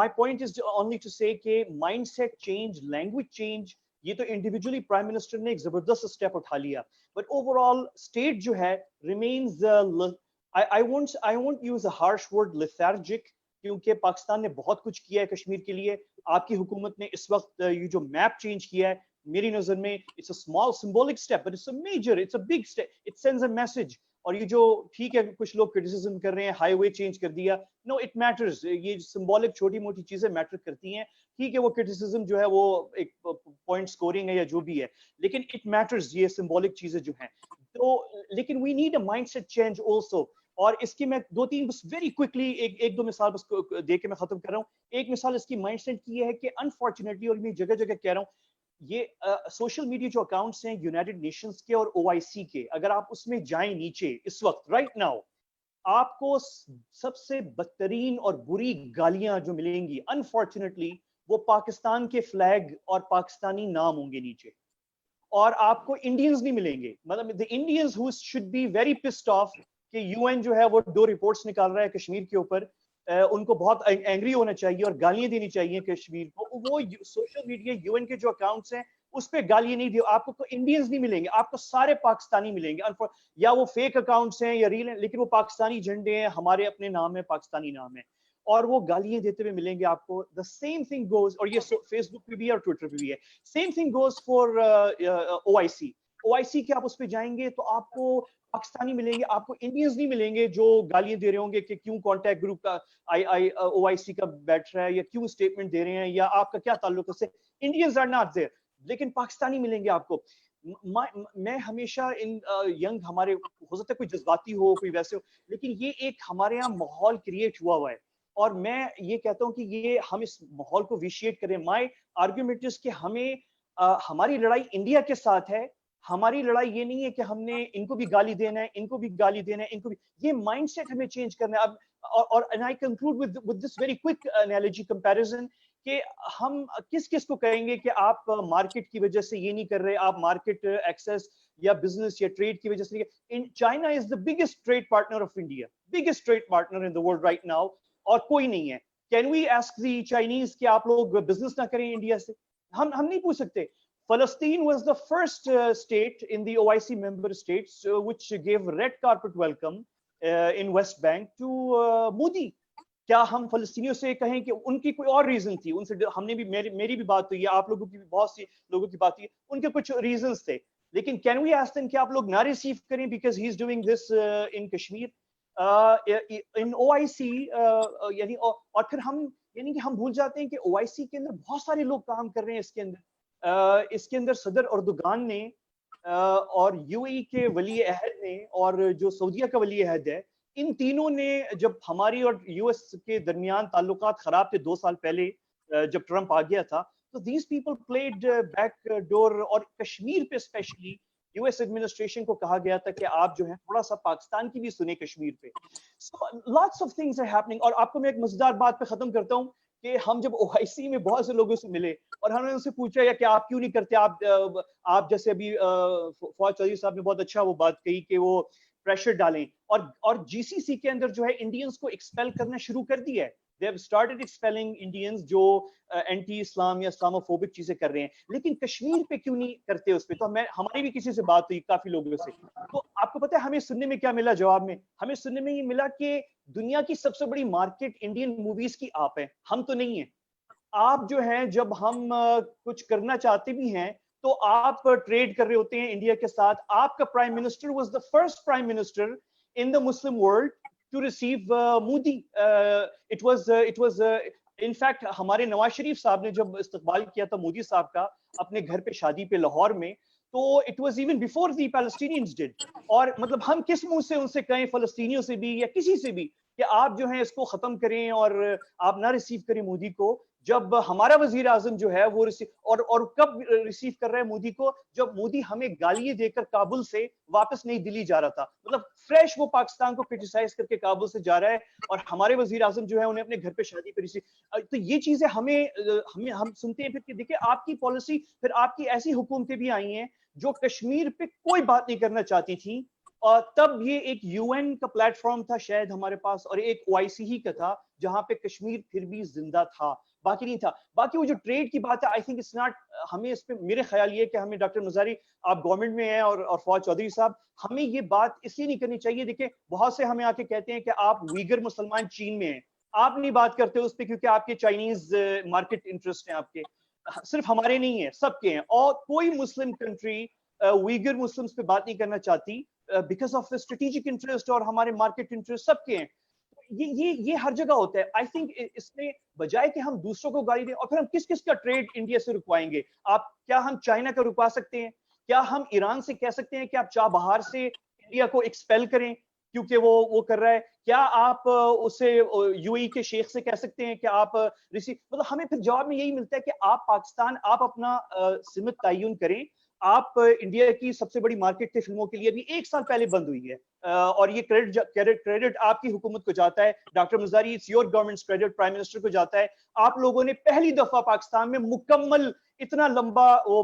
My point is only to say कि mindset change, language change, ये तो individually प्राइम मिनिस्टर ने एक जबरदस्त स्टेप उठा लिया, but overall state जो है remains I won't use a harsh word, lethargic, क्योंकि पाकिस्तान ने बहुत कुछ किया है कश्मीर के लिए। आपकी हुकूमत ने इस वक्त ये जो मैप चेंज किया है, मेरी नजर में it's a small symbolic step, but it's a major, it's a big step, it sends a message. और ये जो ठीक है कुछ लोग क्रिटिसिज्म कर रहे हैं, हाईवे चेंज कर दिया, नो इट मैटर्स, ये सिंबॉलिक छोटी मोटी चीजें मैटर करती हैं। ठीक है वो क्रिटिसिज्म जो है वो एक पॉइंट स्कोरिंग है या जो भी है, लेकिन इट मैटर्स, ये सिंबॉलिक चीजें जो हैं तो। लेकिन we need a mindset change also, और इसकी मैं 2-3 बस वेरी क्विकली एक दो मिसाल बस दे के मैं खत्म कर रहा हूँ। एक मिसाल इसकी माइंडसेट की है कि अनफॉर्चुनेटली, और मैं जगह जगह कह रहा हूँ, ये सोशल मीडिया जो अकाउंट्स हैं यूनाइटेड नेशंस के और OIC के, अगर आप उसमें जाएं नीचे इस वक्त राइट नाउ, आपको सबसे बदतरीन और बुरी गालियां जो मिलेंगी अनफॉर्चुनेटली, वो पाकिस्तान के फ्लैग और पाकिस्तानी नाम होंगे नीचे, और आपको इंडियंस नहीं मिलेंगे। मतलब the Indians who should be very pissed off कि UN जो है वो 2 रिपोर्ट्स निकाल रहा है कश्मीर के ऊपर, उनको बहुत एंग्री होना चाहिए और गालियां देनी चाहिए कश्मीर को। वो सोशल मीडिया UN के जो अकाउंट्स हैं उस पे गालियां नहीं दी, आपको तो इंडियंस नहीं मिलेंगे, आपको सारे पाकिस्तानी मिलेंगे। या वो फेक अकाउंट्स हैं या रील हैं, लेकिन वो पाकिस्तानी झंडे हैं, हमारे अपने नाम है, पाकिस्तानी नाम है, और वो गालियां देते हुए मिलेंगे आपको। द सेम थिंग गोज, और ये फेसबुक पे भी है और ट्विटर पे भी है, same thing goes for OIC के आप उस पे जाएंगे तो आपको पाकिस्तानी मिलेंगे, आपको इंडियंस नहीं मिलेंगे जो गालियां दे रहे होंगे कि क्यों कॉन्टैक्ट ग्रुप का OIC का बैठ रहा है, या क्यों स्टेटमेंट दे रहे हैं, या आपका क्या ताल्लुक है। इंडियंस आर नॉट देयर, लेकिन पाकिस्तानी मिलेंगे आपको। मैं हमेशा इन यंग, हमारे हो सकता है कोई जज्बाती हो, कोई वैसे हो, लेकिन ये एक हमारे यहाँ माहौल क्रिएट हुआ है, और मैं ये कहता हूँ कि ये हम इस माहौल को विशिएट करें। माय आर्ग्यूमेंट इज कि हमें हमारी लड़ाई इंडिया के साथ है, हमारी लड़ाई ये नहीं है कि हमने इनको भी गाली देना है, इनको भी गाली देना है, इनको भी, ये माइंडसेट हमें चेंज करना है अब। और and I conclude with this very quick analogy comparison کہ ہم کس کس کو کہیں گے کہ آپ مارکیٹ کی وجہ سے یہ نہیں کر رہے, آپ مارکیٹ ایکسیس یا بزنس یا ٹریڈ کی وجہ سے. China is the biggest trade partner of India, biggest trade partner in the world right now, اور کوئی نہیں ہے. Can we ask the Chinese کہ آپ لوگ بزنس نہ کریں انڈیا سے؟ ہم نہیں پوچھ سکتے. Palestine was the first state in the OIC member states which gave red carpet welcome in West Bank to Modi. کیا ہم فلسطینیوں سے کہیں کہ ان کی کوئی اور ریزن تھی؟ ان سے ہم نے بھی, میری بھی بات ہوئی ہے, آپ لوگوں کی بھی, بہت سی لوگوں کی بات ہوئی ہے, ان کے کچھ ریزنز تھے. لیکن کین وی آسک دیم کہ آپ لوگ نہ ریسیو کریں because he is doing this in Kashmir in OIC. یعنی اور پھر ہم یعنی کہ ہم بھول جاتے ہیں کہ OIC کے اندر بہت سارے لوگ کام کر رہے ہیں. اس کے اندر صدر اردوغان نے اور UAE کے ولی عہد نے اور جو سعودیہ کا ولی عہد ہے, ان تینوں نے جب ہماری اور US کے درمیان تعلقات خراب تھے 2 سال پہلے جب ٹرمپ آ گیا تھا, تو these people played back door. اور کشمیر پہ اسپیشلی US ایڈمنسٹریشن کو کہا گیا تھا کہ آپ جو ہے تھوڑا سا پاکستان کی بھی سنیں کشمیر پہ. So lots of things are happening. اور آپ کو میں ایک مزیدار بات پہ ختم کرتا ہوں کہ ہم جب OIC میں بہت سے لوگوں سے ملے اور ہم نے ان سے پوچھا یا کہ آپ کیوں نہیں کرتے, آپ جیسے ابھی فواد چودھری صاحب نے بہت اچھا وہ بات کہی کہ وہ پریشر ڈالیں, اور GCC کے اندر جو ہے انڈینز کو ایکسپیل کرنا شروع کر دیا ہے. They have started expelling Indians جو اینٹی اسلام یا اسلاموفوبک چیزیں کر رہے ہیں. لیکن کشمیر پہ کیوں نہیں کرتے اس پہ؟ تو ہماری بھی کسی سے بات ہوئی, کافی لوگوں سے, تو آپ کو پتا ہے ہمیں سننے میں کیا ملا جواب میں؟ ہمیں سننے میں یہ ملا کہ دنیا کی سب سے بڑی مارکیٹ انڈین موویز کی آپ ہے, ہم تو نہیں ہیں. آپ جو ہیں جب ہم کچھ کرنا چاہتے بھی ہیں تو آپ ٹریڈ کر رہے ہوتے ہیں انڈیا کے ساتھ. آپ کا prime minister was the first prime minister in the Muslim world to receive Modi. It was in fact ہمارے نواز شریف صاحب نے جب استقبال کیا تھا مودی صاحب کا اپنے گھر پہ شادی پہ لاہور میں, تو it was even before the Palestinians did. اور مطلب ہم کس منہ سے ان سے کہیں, فلسطینیوں سے بھی یا کسی سے بھی, کہ آپ جو ہیں اس کو ختم کریں اور آپ نہ ریسیو کریں مودی کو, جب ہمارا وزیر اعظم جو ہے وہ اور کب ریسیو کر رہا ہے مودی کو؟ جب مودی ہمیں گالیاں دے کر کابل سے واپس نئی دلی جا رہا تھا. مطلب فریش وہ پاکستان کو کرٹیسائز کر کے کابل سے جا رہا ہے, اور ہمارے وزیر اعظم جو ہے انہیں اپنے گھر پہ شادی پہ ریسیو. تو یہ چیزیں ہم سنتے ہیں. پھر کہ دیکھیں آپ کی پالیسی, پھر آپ کی ایسی حکومتیں بھی آئی ہیں جو کشمیر پہ کوئی بات نہیں کرنا چاہتی تھیں, اور تب یہ ایک UN کا پلیٹ فارم تھا شاید ہمارے پاس, اور ایک OIC ہی کا تھا جہاں پہ کشمیر پھر بھی زندہ تھا, باقی نہیں تھا. باقی وہ جو ٹریڈ کی بات ہے, آئی تھنک اٹس ناٹ, ہمیں اس پہ میرے خیال یہ کہ ہمیں ڈاکٹر مزاری, آپ گورنمنٹ میں ہیں, اور فواد چودھری صاحب, ہمیں یہ بات اس لیے نہیں کرنی چاہیے. دیکھیں بہت سے ہمیں آ کے کہتے ہیں کہ آپ ویگر مسلمان چین میں ہیں, آپ نہیں بات کرتے اس پہ کیونکہ آپ کے چائنیز مارکیٹ انٹرسٹ ہیں آپ کے, صرف ہمارے نہیں ہیں, سب کے ہیں. اور کوئی مسلم کنٹری ویگر مسلمس پہ بات نہیں کرنا چاہتی بیکاز آف اسٹریٹجک انٹرسٹ, اور ہمارے مارکیٹ انٹرسٹ سب کے ہیں. یہ ہر جگہ ہوتا ہے. آئی تھنک اس میں بجائے کہ ہم دوسروں کو گالی دیں, اور پھر ہم کس کس کا ٹریڈ انڈیا سے رکوائیں گے؟ آپ کیا ہم چائنا کا رکوا سکتے ہیں؟ کیا ہم ایران سے کہہ سکتے ہیں کہ آپ چاہ بہار سے انڈیا کو ایکسپیل کریں کیونکہ وہ کر رہا ہے؟ کیا آپ اسے UAE کے شیخ سے کہہ سکتے ہیں کہ آپ مطلب ہمیں پھر جواب میں یہی ملتا ہے کہ آپ پاکستان, آپ اپنا سمت تعین کریں. آپ انڈیا کی سب سے بڑی مارکیٹ تھے فلموں کے لیے, ابھی 1 سال پہلے بند ہوئی ہے, اور یہ کریڈٹ آپ کی حکومت کو جاتا ہے. Doctor Mazari, it's your government's credit, prime minister کو جاتا ہے. آپ لوگوں نے پہلی دفعہ پاکستان میں مکمل اتنا لمبا وہ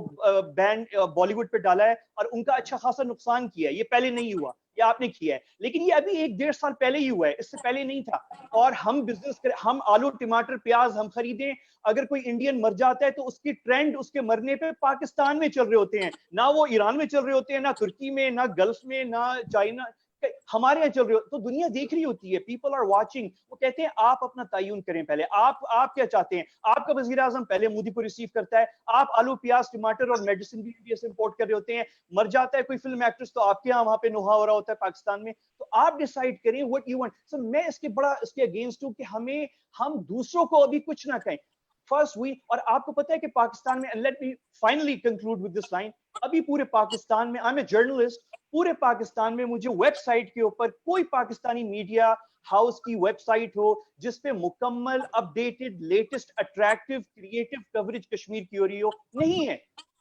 بین بالی ووڈ پہ ڈالا ہے, اور ان کا اچھا خاصا نقصان کیا ہے. یہ پہلے نہیں ہوا, یہ آپ نے کیا ہے, لیکن یہ ابھی 1-1.5 سال پہلے ہی ہوا ہے, اس سے پہلے نہیں تھا. اور ہم بزنس کریں, ہم آلو ٹماٹر پیاز ہم خریدیں, اگر کوئی انڈین مر جاتا ہے تو اس کی ٹرینڈ اس کے مرنے پہ پاکستان میں چل رہے ہوتے ہیں, نہ وہ ایران میں چل رہے ہوتے ہیں, نہ ترکی میں, نہ گلف میں, نہ چائنا, ہمارے یہاں چل رہے ہو. تو دنیا دیکھ رہی ہوتی ہے, پیپل آر واچنگ. وہ کہتے ہیں آپ اپنا تعین کریں پہلے, آپ کیا چاہتے ہیں؟ آپ کا وزیر اعظم پہلے مودی کو ریسیو کرتا ہے, آپ آلو پیاز ٹماٹر اور میڈیسن بھی انڈیا سے امپورٹ کر رہے ہوتے ہیں, مر جاتا ہے کوئی فلم ایکٹریس تو آپ کے یہاں وہاں پہ نوحہ ہو رہا ہوتا ہے پاکستان میں. تو آپ ڈیسائیڈ کریں what you want. So میں اس کے اگینسٹ ہوں کہ ہم دوسروں کو ابھی کچھ نہ کہیں. فرسٹ اور آپ کو پتا ہے کہ پاکستان میں, and let me finally conclude with this line, ابھی پورے پاکستان میں, I'm a journalist, پورے پاکستان میں مجھے ویب سائٹ کے اوپر کوئی پاکستانی میڈیا ہاؤس کی ویب سائٹ ہو جس پہ مکمل updated latest attractive creative coverage Kashmir کی ہو رہی ہو, نہیں ہے.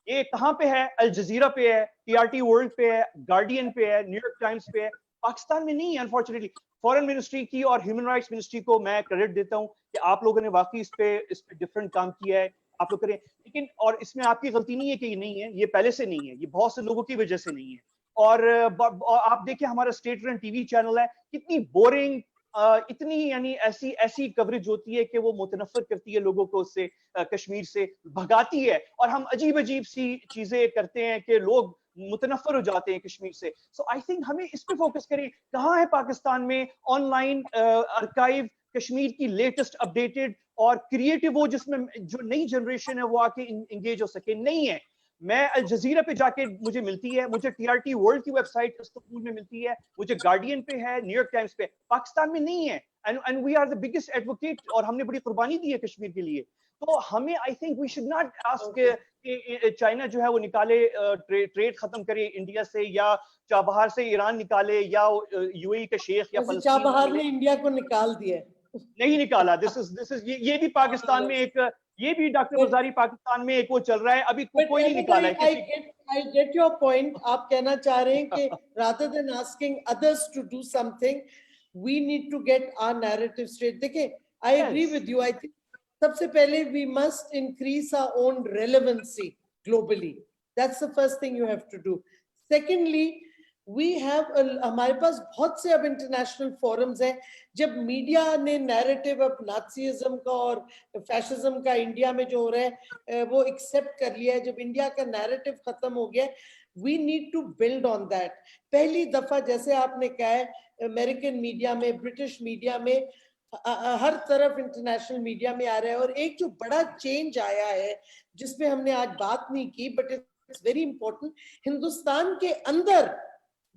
یہ کہاں پہ ہے؟ الجزیرہ پہ ہے, TRT ورلڈ پہ ہے, گارڈین پہ ہے, نیو یارک ٹائمز پہ ہے, پاکستان میں نہیں ہے انفارچونیٹلی. फॉरेन मिनिस्ट्री की और ह्यूमन राइट्स मिनिस्ट्री को मैं क्रेडिट देता हूँ कि आप लोगों ने वाकई इस पे डिफरेंट काम किया है, आप लोग करें। लेकिन और इसमें आपकी गलती नहीं है कि ये नहीं है, ये पहले से नहीं है, ये बहुत से लोगों की वजह से नहीं है। और आप देखिए हमारा स्टेट रन टीवी चैनल है, कितनी बोरिंग, इतनी यानी ऐसी ऐसी कवरेज होती है कि वो मुतनफर करती है लोगों को उससे, कश्मीर से भगाती है, और हम अजीब अजीब सी चीजें करते हैं कि लोग मुतनफर हो जाते हैं कश्मीर से। सो आई थिंक हमें इस पे फोकस करें, कहाँ है पाकिस्तान में ऑनलाइन आर्काइव कश्मीर की लेटेस्ट अपडेटेड और क्रिएटिव, वो जिसमें जो नई जनरेशन है वो आके इंगेज हो सके, नहीं है। मैं अल जजीरा पे जाके मुझे मिलती है, मुझे टीआरटी वर्ल्ड की वेबसाइट इस्तांबुल में मिलती है, मुझे गार्डियन पे है, न्यूयॉर्क टाइम्स पे, पाकिस्तान में नहीं है। And we are the biggest advocate, और हमने बड़ी कुर्बानी दी है कश्मीर के लिए। तो हमें I think we should not ask China जो है वो निकाले, ट्रेड खत्म करे इंडिया से, या चाबहार से ईरान निकाले, या यूएई का शेख या चाबहार ने इंडिया को निकाल दिया, नहीं निकाला। दिस इज ये भी पाकिस्तान में एक, ये भी डॉक्टर मजारी पाकिस्तान में एक वो चल रहा है, अभी कोई नहीं निकाला है। I get your point. आप कहना चाह रहे हैं कि rather than asking others to do something, we need to get our narrative straight. देखिए, I agree with you. I think सबसे पहले we must increase our own relevancy globally. That's the first thing you have to do. Secondly, we have हमारे पास बहुत से अब international forums हैं। जब media ने नैरेटिव अब नाजीज्म का और फैशिज्म का इंडिया में जो हो रहा है वो एक्सेप्ट कर लिया है, जब इंडिया का नैरेटिव खत्म हो गया, we need to build on that. पहली दफा जैसे आपने कहा है, अमेरिकन मीडिया में, ब्रिटिश मीडिया में, हर तरफ इंटरनेशनल मीडिया में आ रहा है। और एक जो बड़ा चेंज आया है जिसमें हमने आज बात नहीं की, but it's very important, Hindustan के अंदर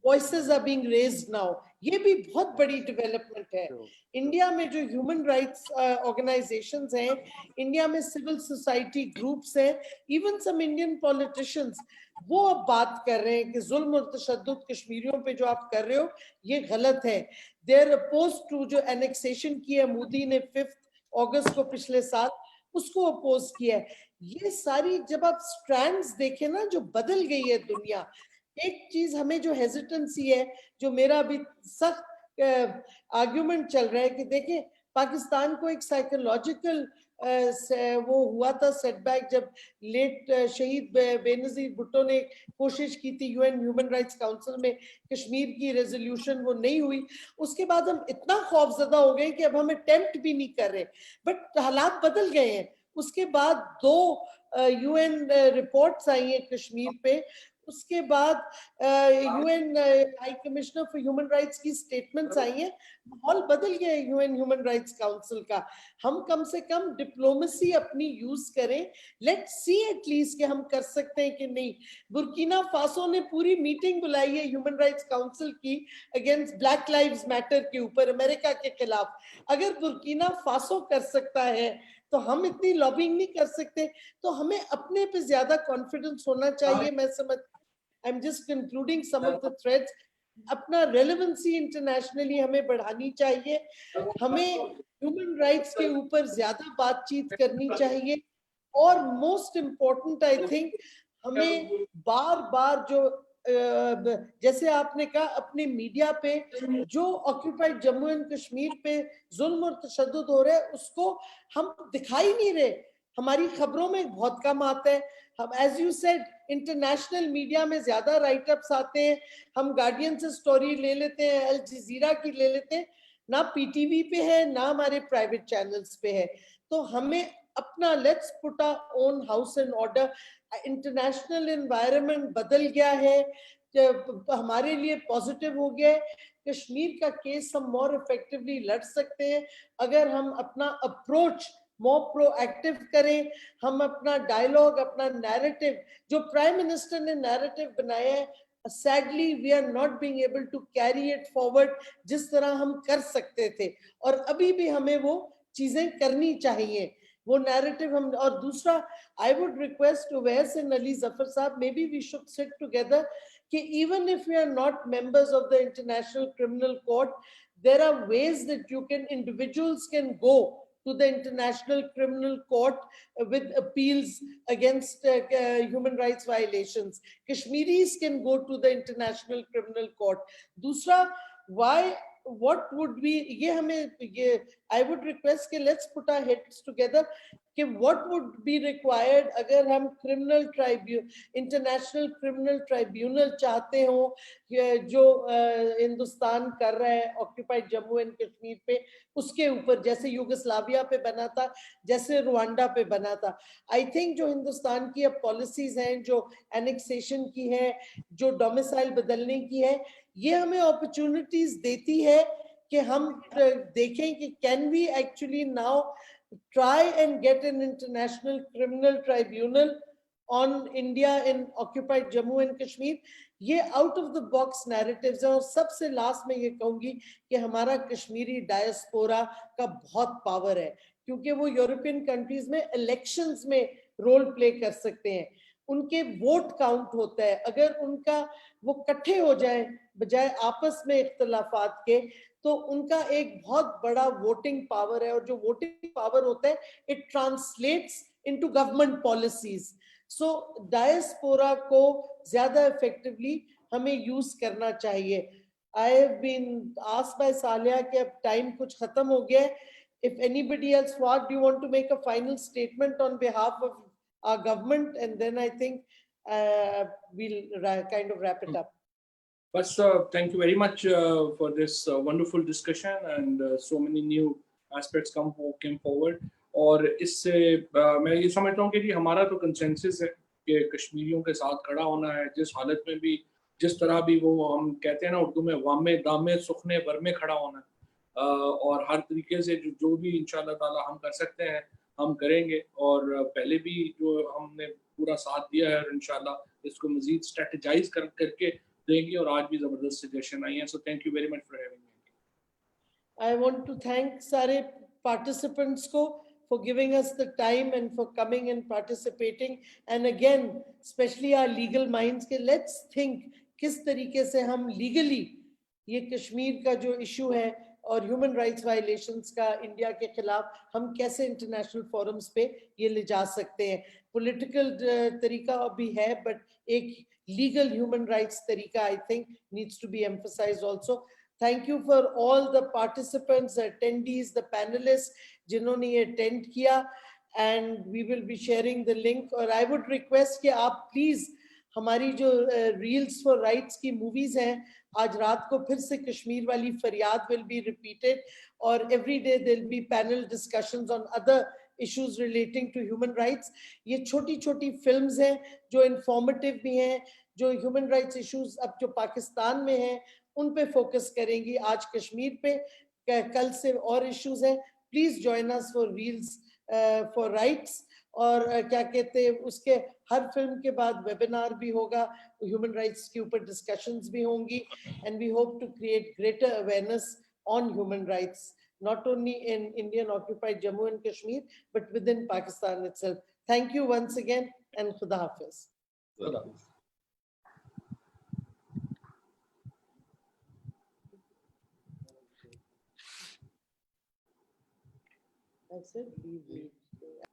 voices are being raised now. ये भी बहुत बड़ी डेवलपमेंट है। इंडिया में जो ह्यूमन राइट्स ऑर्गेनाइजेशंस हैं, इंडिया में सिविल सोसाइटी ग्रुप्स हैं, इवन सम इंडियन पॉलिटिशियंस, वो अब बात कर रहे हैं कि जुल्म और तशद्दुद कश्मीरियों पे जो आप कर रहे हो ये गलत है। देयर अपोज टू जो एनेक्सेशन की है मोदी ने 5 अगस्त को पिछले साल, उसको अपोज किया है। ये सारी जब आप स्ट्रैंड्स देखें ना, जो बदल गई है दुनिया। एक चीज हमें जो हेजिटेंसी है, जो मेरा अभी सख्त आर्ग्यूमेंट चल रहा है कि देखें, पाकिस्तान को एक साइकोलॉजिकल वो हुआ था सेटबैक, जब लेट शहीद बेनजीर भुट्टो ने कोशिश की थी यूएन ह्यूमन राइट्स काउंसिल में कश्मीर की रेजोल्यूशन, वो नहीं हुई। उसके बाद हम इतना खौफजदा हो गए कि अब हम अटेम्प्ट भी नहीं कर रहे, बट हालात बदल गए हैं। उसके बाद 2 यूएन रिपोर्ट्स आई हैं कश्मीर पे, उसके बाद UN high commissioner for human rights की स्टेटमेंट्स आई हैं, माहौल बदल गया है यूएन ह्यूमन राइट्स काउंसिल का। हम कम से कम डिप्लोमेसी अपनी यूज करें, लेट्स सी एटलीस्ट कि हम कर सकते हैं कि नहीं। बुर्किना फासो ने पूरी मीटिंग बुलाई है ह्यूमन राइट्स काउंसिल की अगेंस्ट ब्लैक लाइव्स मैटर के ऊपर, अमेरिका के खिलाफ। अगर बुर्किना फासो कर सकता है तो हम इतनी लॉबिंग नहीं कर सकते। तो हमें अपने पे ज्यादा कॉन्फिडेंस होना चाहिए। मैं समझ, I'm just concluding some of the threads. अपना रेलेवेंसी इंटरनेशनली हमें बढ़ानी चाहिए, हमें ह्यूमन राइट्स के ऊपर ज्यादा बातचीत करनी चाहिए, और मोस्ट इम्पोर्टेंट आई थिंक हमें बार बार जो जैसे आपने कहा अपने मीडिया पे जो ऑक्यूपाइड जम्मू एंड कश्मीर पे जुल्म और तशद्दुद हो रहा है उसको हम दिखाई नहीं रहे, हमारी खबरों में बहुत कम आता है। हम as you said international media में ज्यादा राइटअप्स आते हैं, हम गार्डियन से स्टोरी ले लेते हैं, अल जजीरा की ले लेते हैं, ना पीटीवी पे है ना हमारे प्राइवेट चैनल्स पे है। तो हमें अपना let's put our own house in order. International environment बदल गया है, हमारे लिए पॉजिटिव हो गया है। कश्मीर का केस हम मोर इफेक्टिवली लड़ सकते हैं अगर हम अपना अप्रोच मोर प्रोएक्टिव करें, हम अपना डायलॉग, अपना नैरेटिव, जो प्राइम मिनिस्टर ने नैरेटिव बनाया है, sadly we are not being able to carry it forward जिस तरह हम कर सकते थे, और अभी भी हमें वो चीजें करनी चाहिए, वो नैरेटिव हम। और दूसरा, I would request Uwais and Ali Zafar साहब, maybe we should sit together कि even if we are not members of the international criminal court, there are ways that you can, individuals can go to the International Criminal Court with appeals against human rights violations. Kashmiris can go to the International Criminal Court. Dusra, why what would be, ये हमें ये I would request कि let's put our heads together कि what would be required अगर हम criminal tribunal, international criminal tribunal चाहते हो जो हिंदुस्तान कर रहा है occupied जम्मू एंड कश्मीर पे, उसके ऊपर जैसे यूगोस्लाविया पे बना था, जैसे रुवांडा पे बना था. आई थिंक जो हिंदुस्तान की अब पॉलिसीज हैं, जो एनेक्सेशन की है, जो डोमिसाइल बदलने की है, ये हमें अपॉर्चुनिटीज देती है कि हम देखें कि can we actually now try and get an international criminal tribunal on India in occupied Jammu and Kashmir. ये out of the box narratives है. और सबसे लास्ट में ये कहूंगी कि हमारा कश्मीरी डायस्पोरा का बहुत पावर है, क्योंकि वो यूरोपियन कंट्रीज में इलेक्शंस में रोल प्ले कर सकते हैं. उनके वोट काउंट होता है. अगर उनका वो इकट्ठे हो जाए बजाय आपस में इख्तलाफात के, तो उनका एक बहुत बड़ा वोटिंग पावर है. और जो वोटिंग पावर होता है, it translates into government policies. So diaspora को ज्यादा इफेक्टिवली हमें यूज करना चाहिए. I have been asked by Saliya कि अब टाइम कुछ खत्म हो गया है. If anybody else, what do you want to make a final statement on behalf of our government, and then I think we'll kind of wrap it up. But thank you very much for this wonderful discussion, and so many new aspects came forward. और इससे मैं ये समझता हूँ कि हमारा तो consensus है कि कश्मीरियों के साथ खड़ा होना है, जिस हालत में भी, जिस तरह भी वो, हम कहते हैं ना उर्दू में, वामे दामे सुखने वर में खड़ा होना है. और हर तरीके से जो भी इंशाल्लाह ताला हम कर सकते हैं हम करेंगे. और पहले भी जो हमने पूरा साथ दिया है, और इंशाल्लाह इसको मजीद स्ट्रेटेजाइज करके देंगे. और आज भी जबरदस्त सजेशन आई है. So thank you very much for having me. I want to thank सारे participants को for giving us the time and for coming and participating. And again, especially our legal minds, के let's think किस तरीके से हम legally ये कश्मीर का जो issue है और ह्यूमन राइट्स वायलेशंस का इंडिया के खिलाफ हम कैसे इंटरनेशनल फोरम्स पे ये ले जा सकते हैं. पॉलिटिकल तरीका भी है, बट एक लीगल ह्यूमन राइट्स तरीका I think needs to be emphasized also. Thank you for all the participants, attendees, the panelists जिन्होंने ये attend किया, and we will be sharing the link. और I would request कि आप please हमारी जो Reels for Rights की movies हैं, आज रात को फिर से कश्मीर वाली फरियाद will be repeated, और every day there'll be panel discussions on other issues relating to human rights. ये छोटी छोटी films हैं जो informative भी हैं, जो human rights issues अब जो पाकिस्तान में हैं उन पे फोकस करेंगी. आज कश्मीर पे, कल से और इश्यूज हैं. Please join us for reels for rights. और क्या कहते हैं, उसके हर फिल्म के बाद वेबिनार भी होगा, ह्यूमन राइट्स के ऊपर डिस्कशंस भी होंगी. And we hope to create greater awareness on human rights, not only in Indian occupied Jammu and Kashmir, but within Pakistan itself. Thank you once again, and Khuda Hafiz. I said leave me.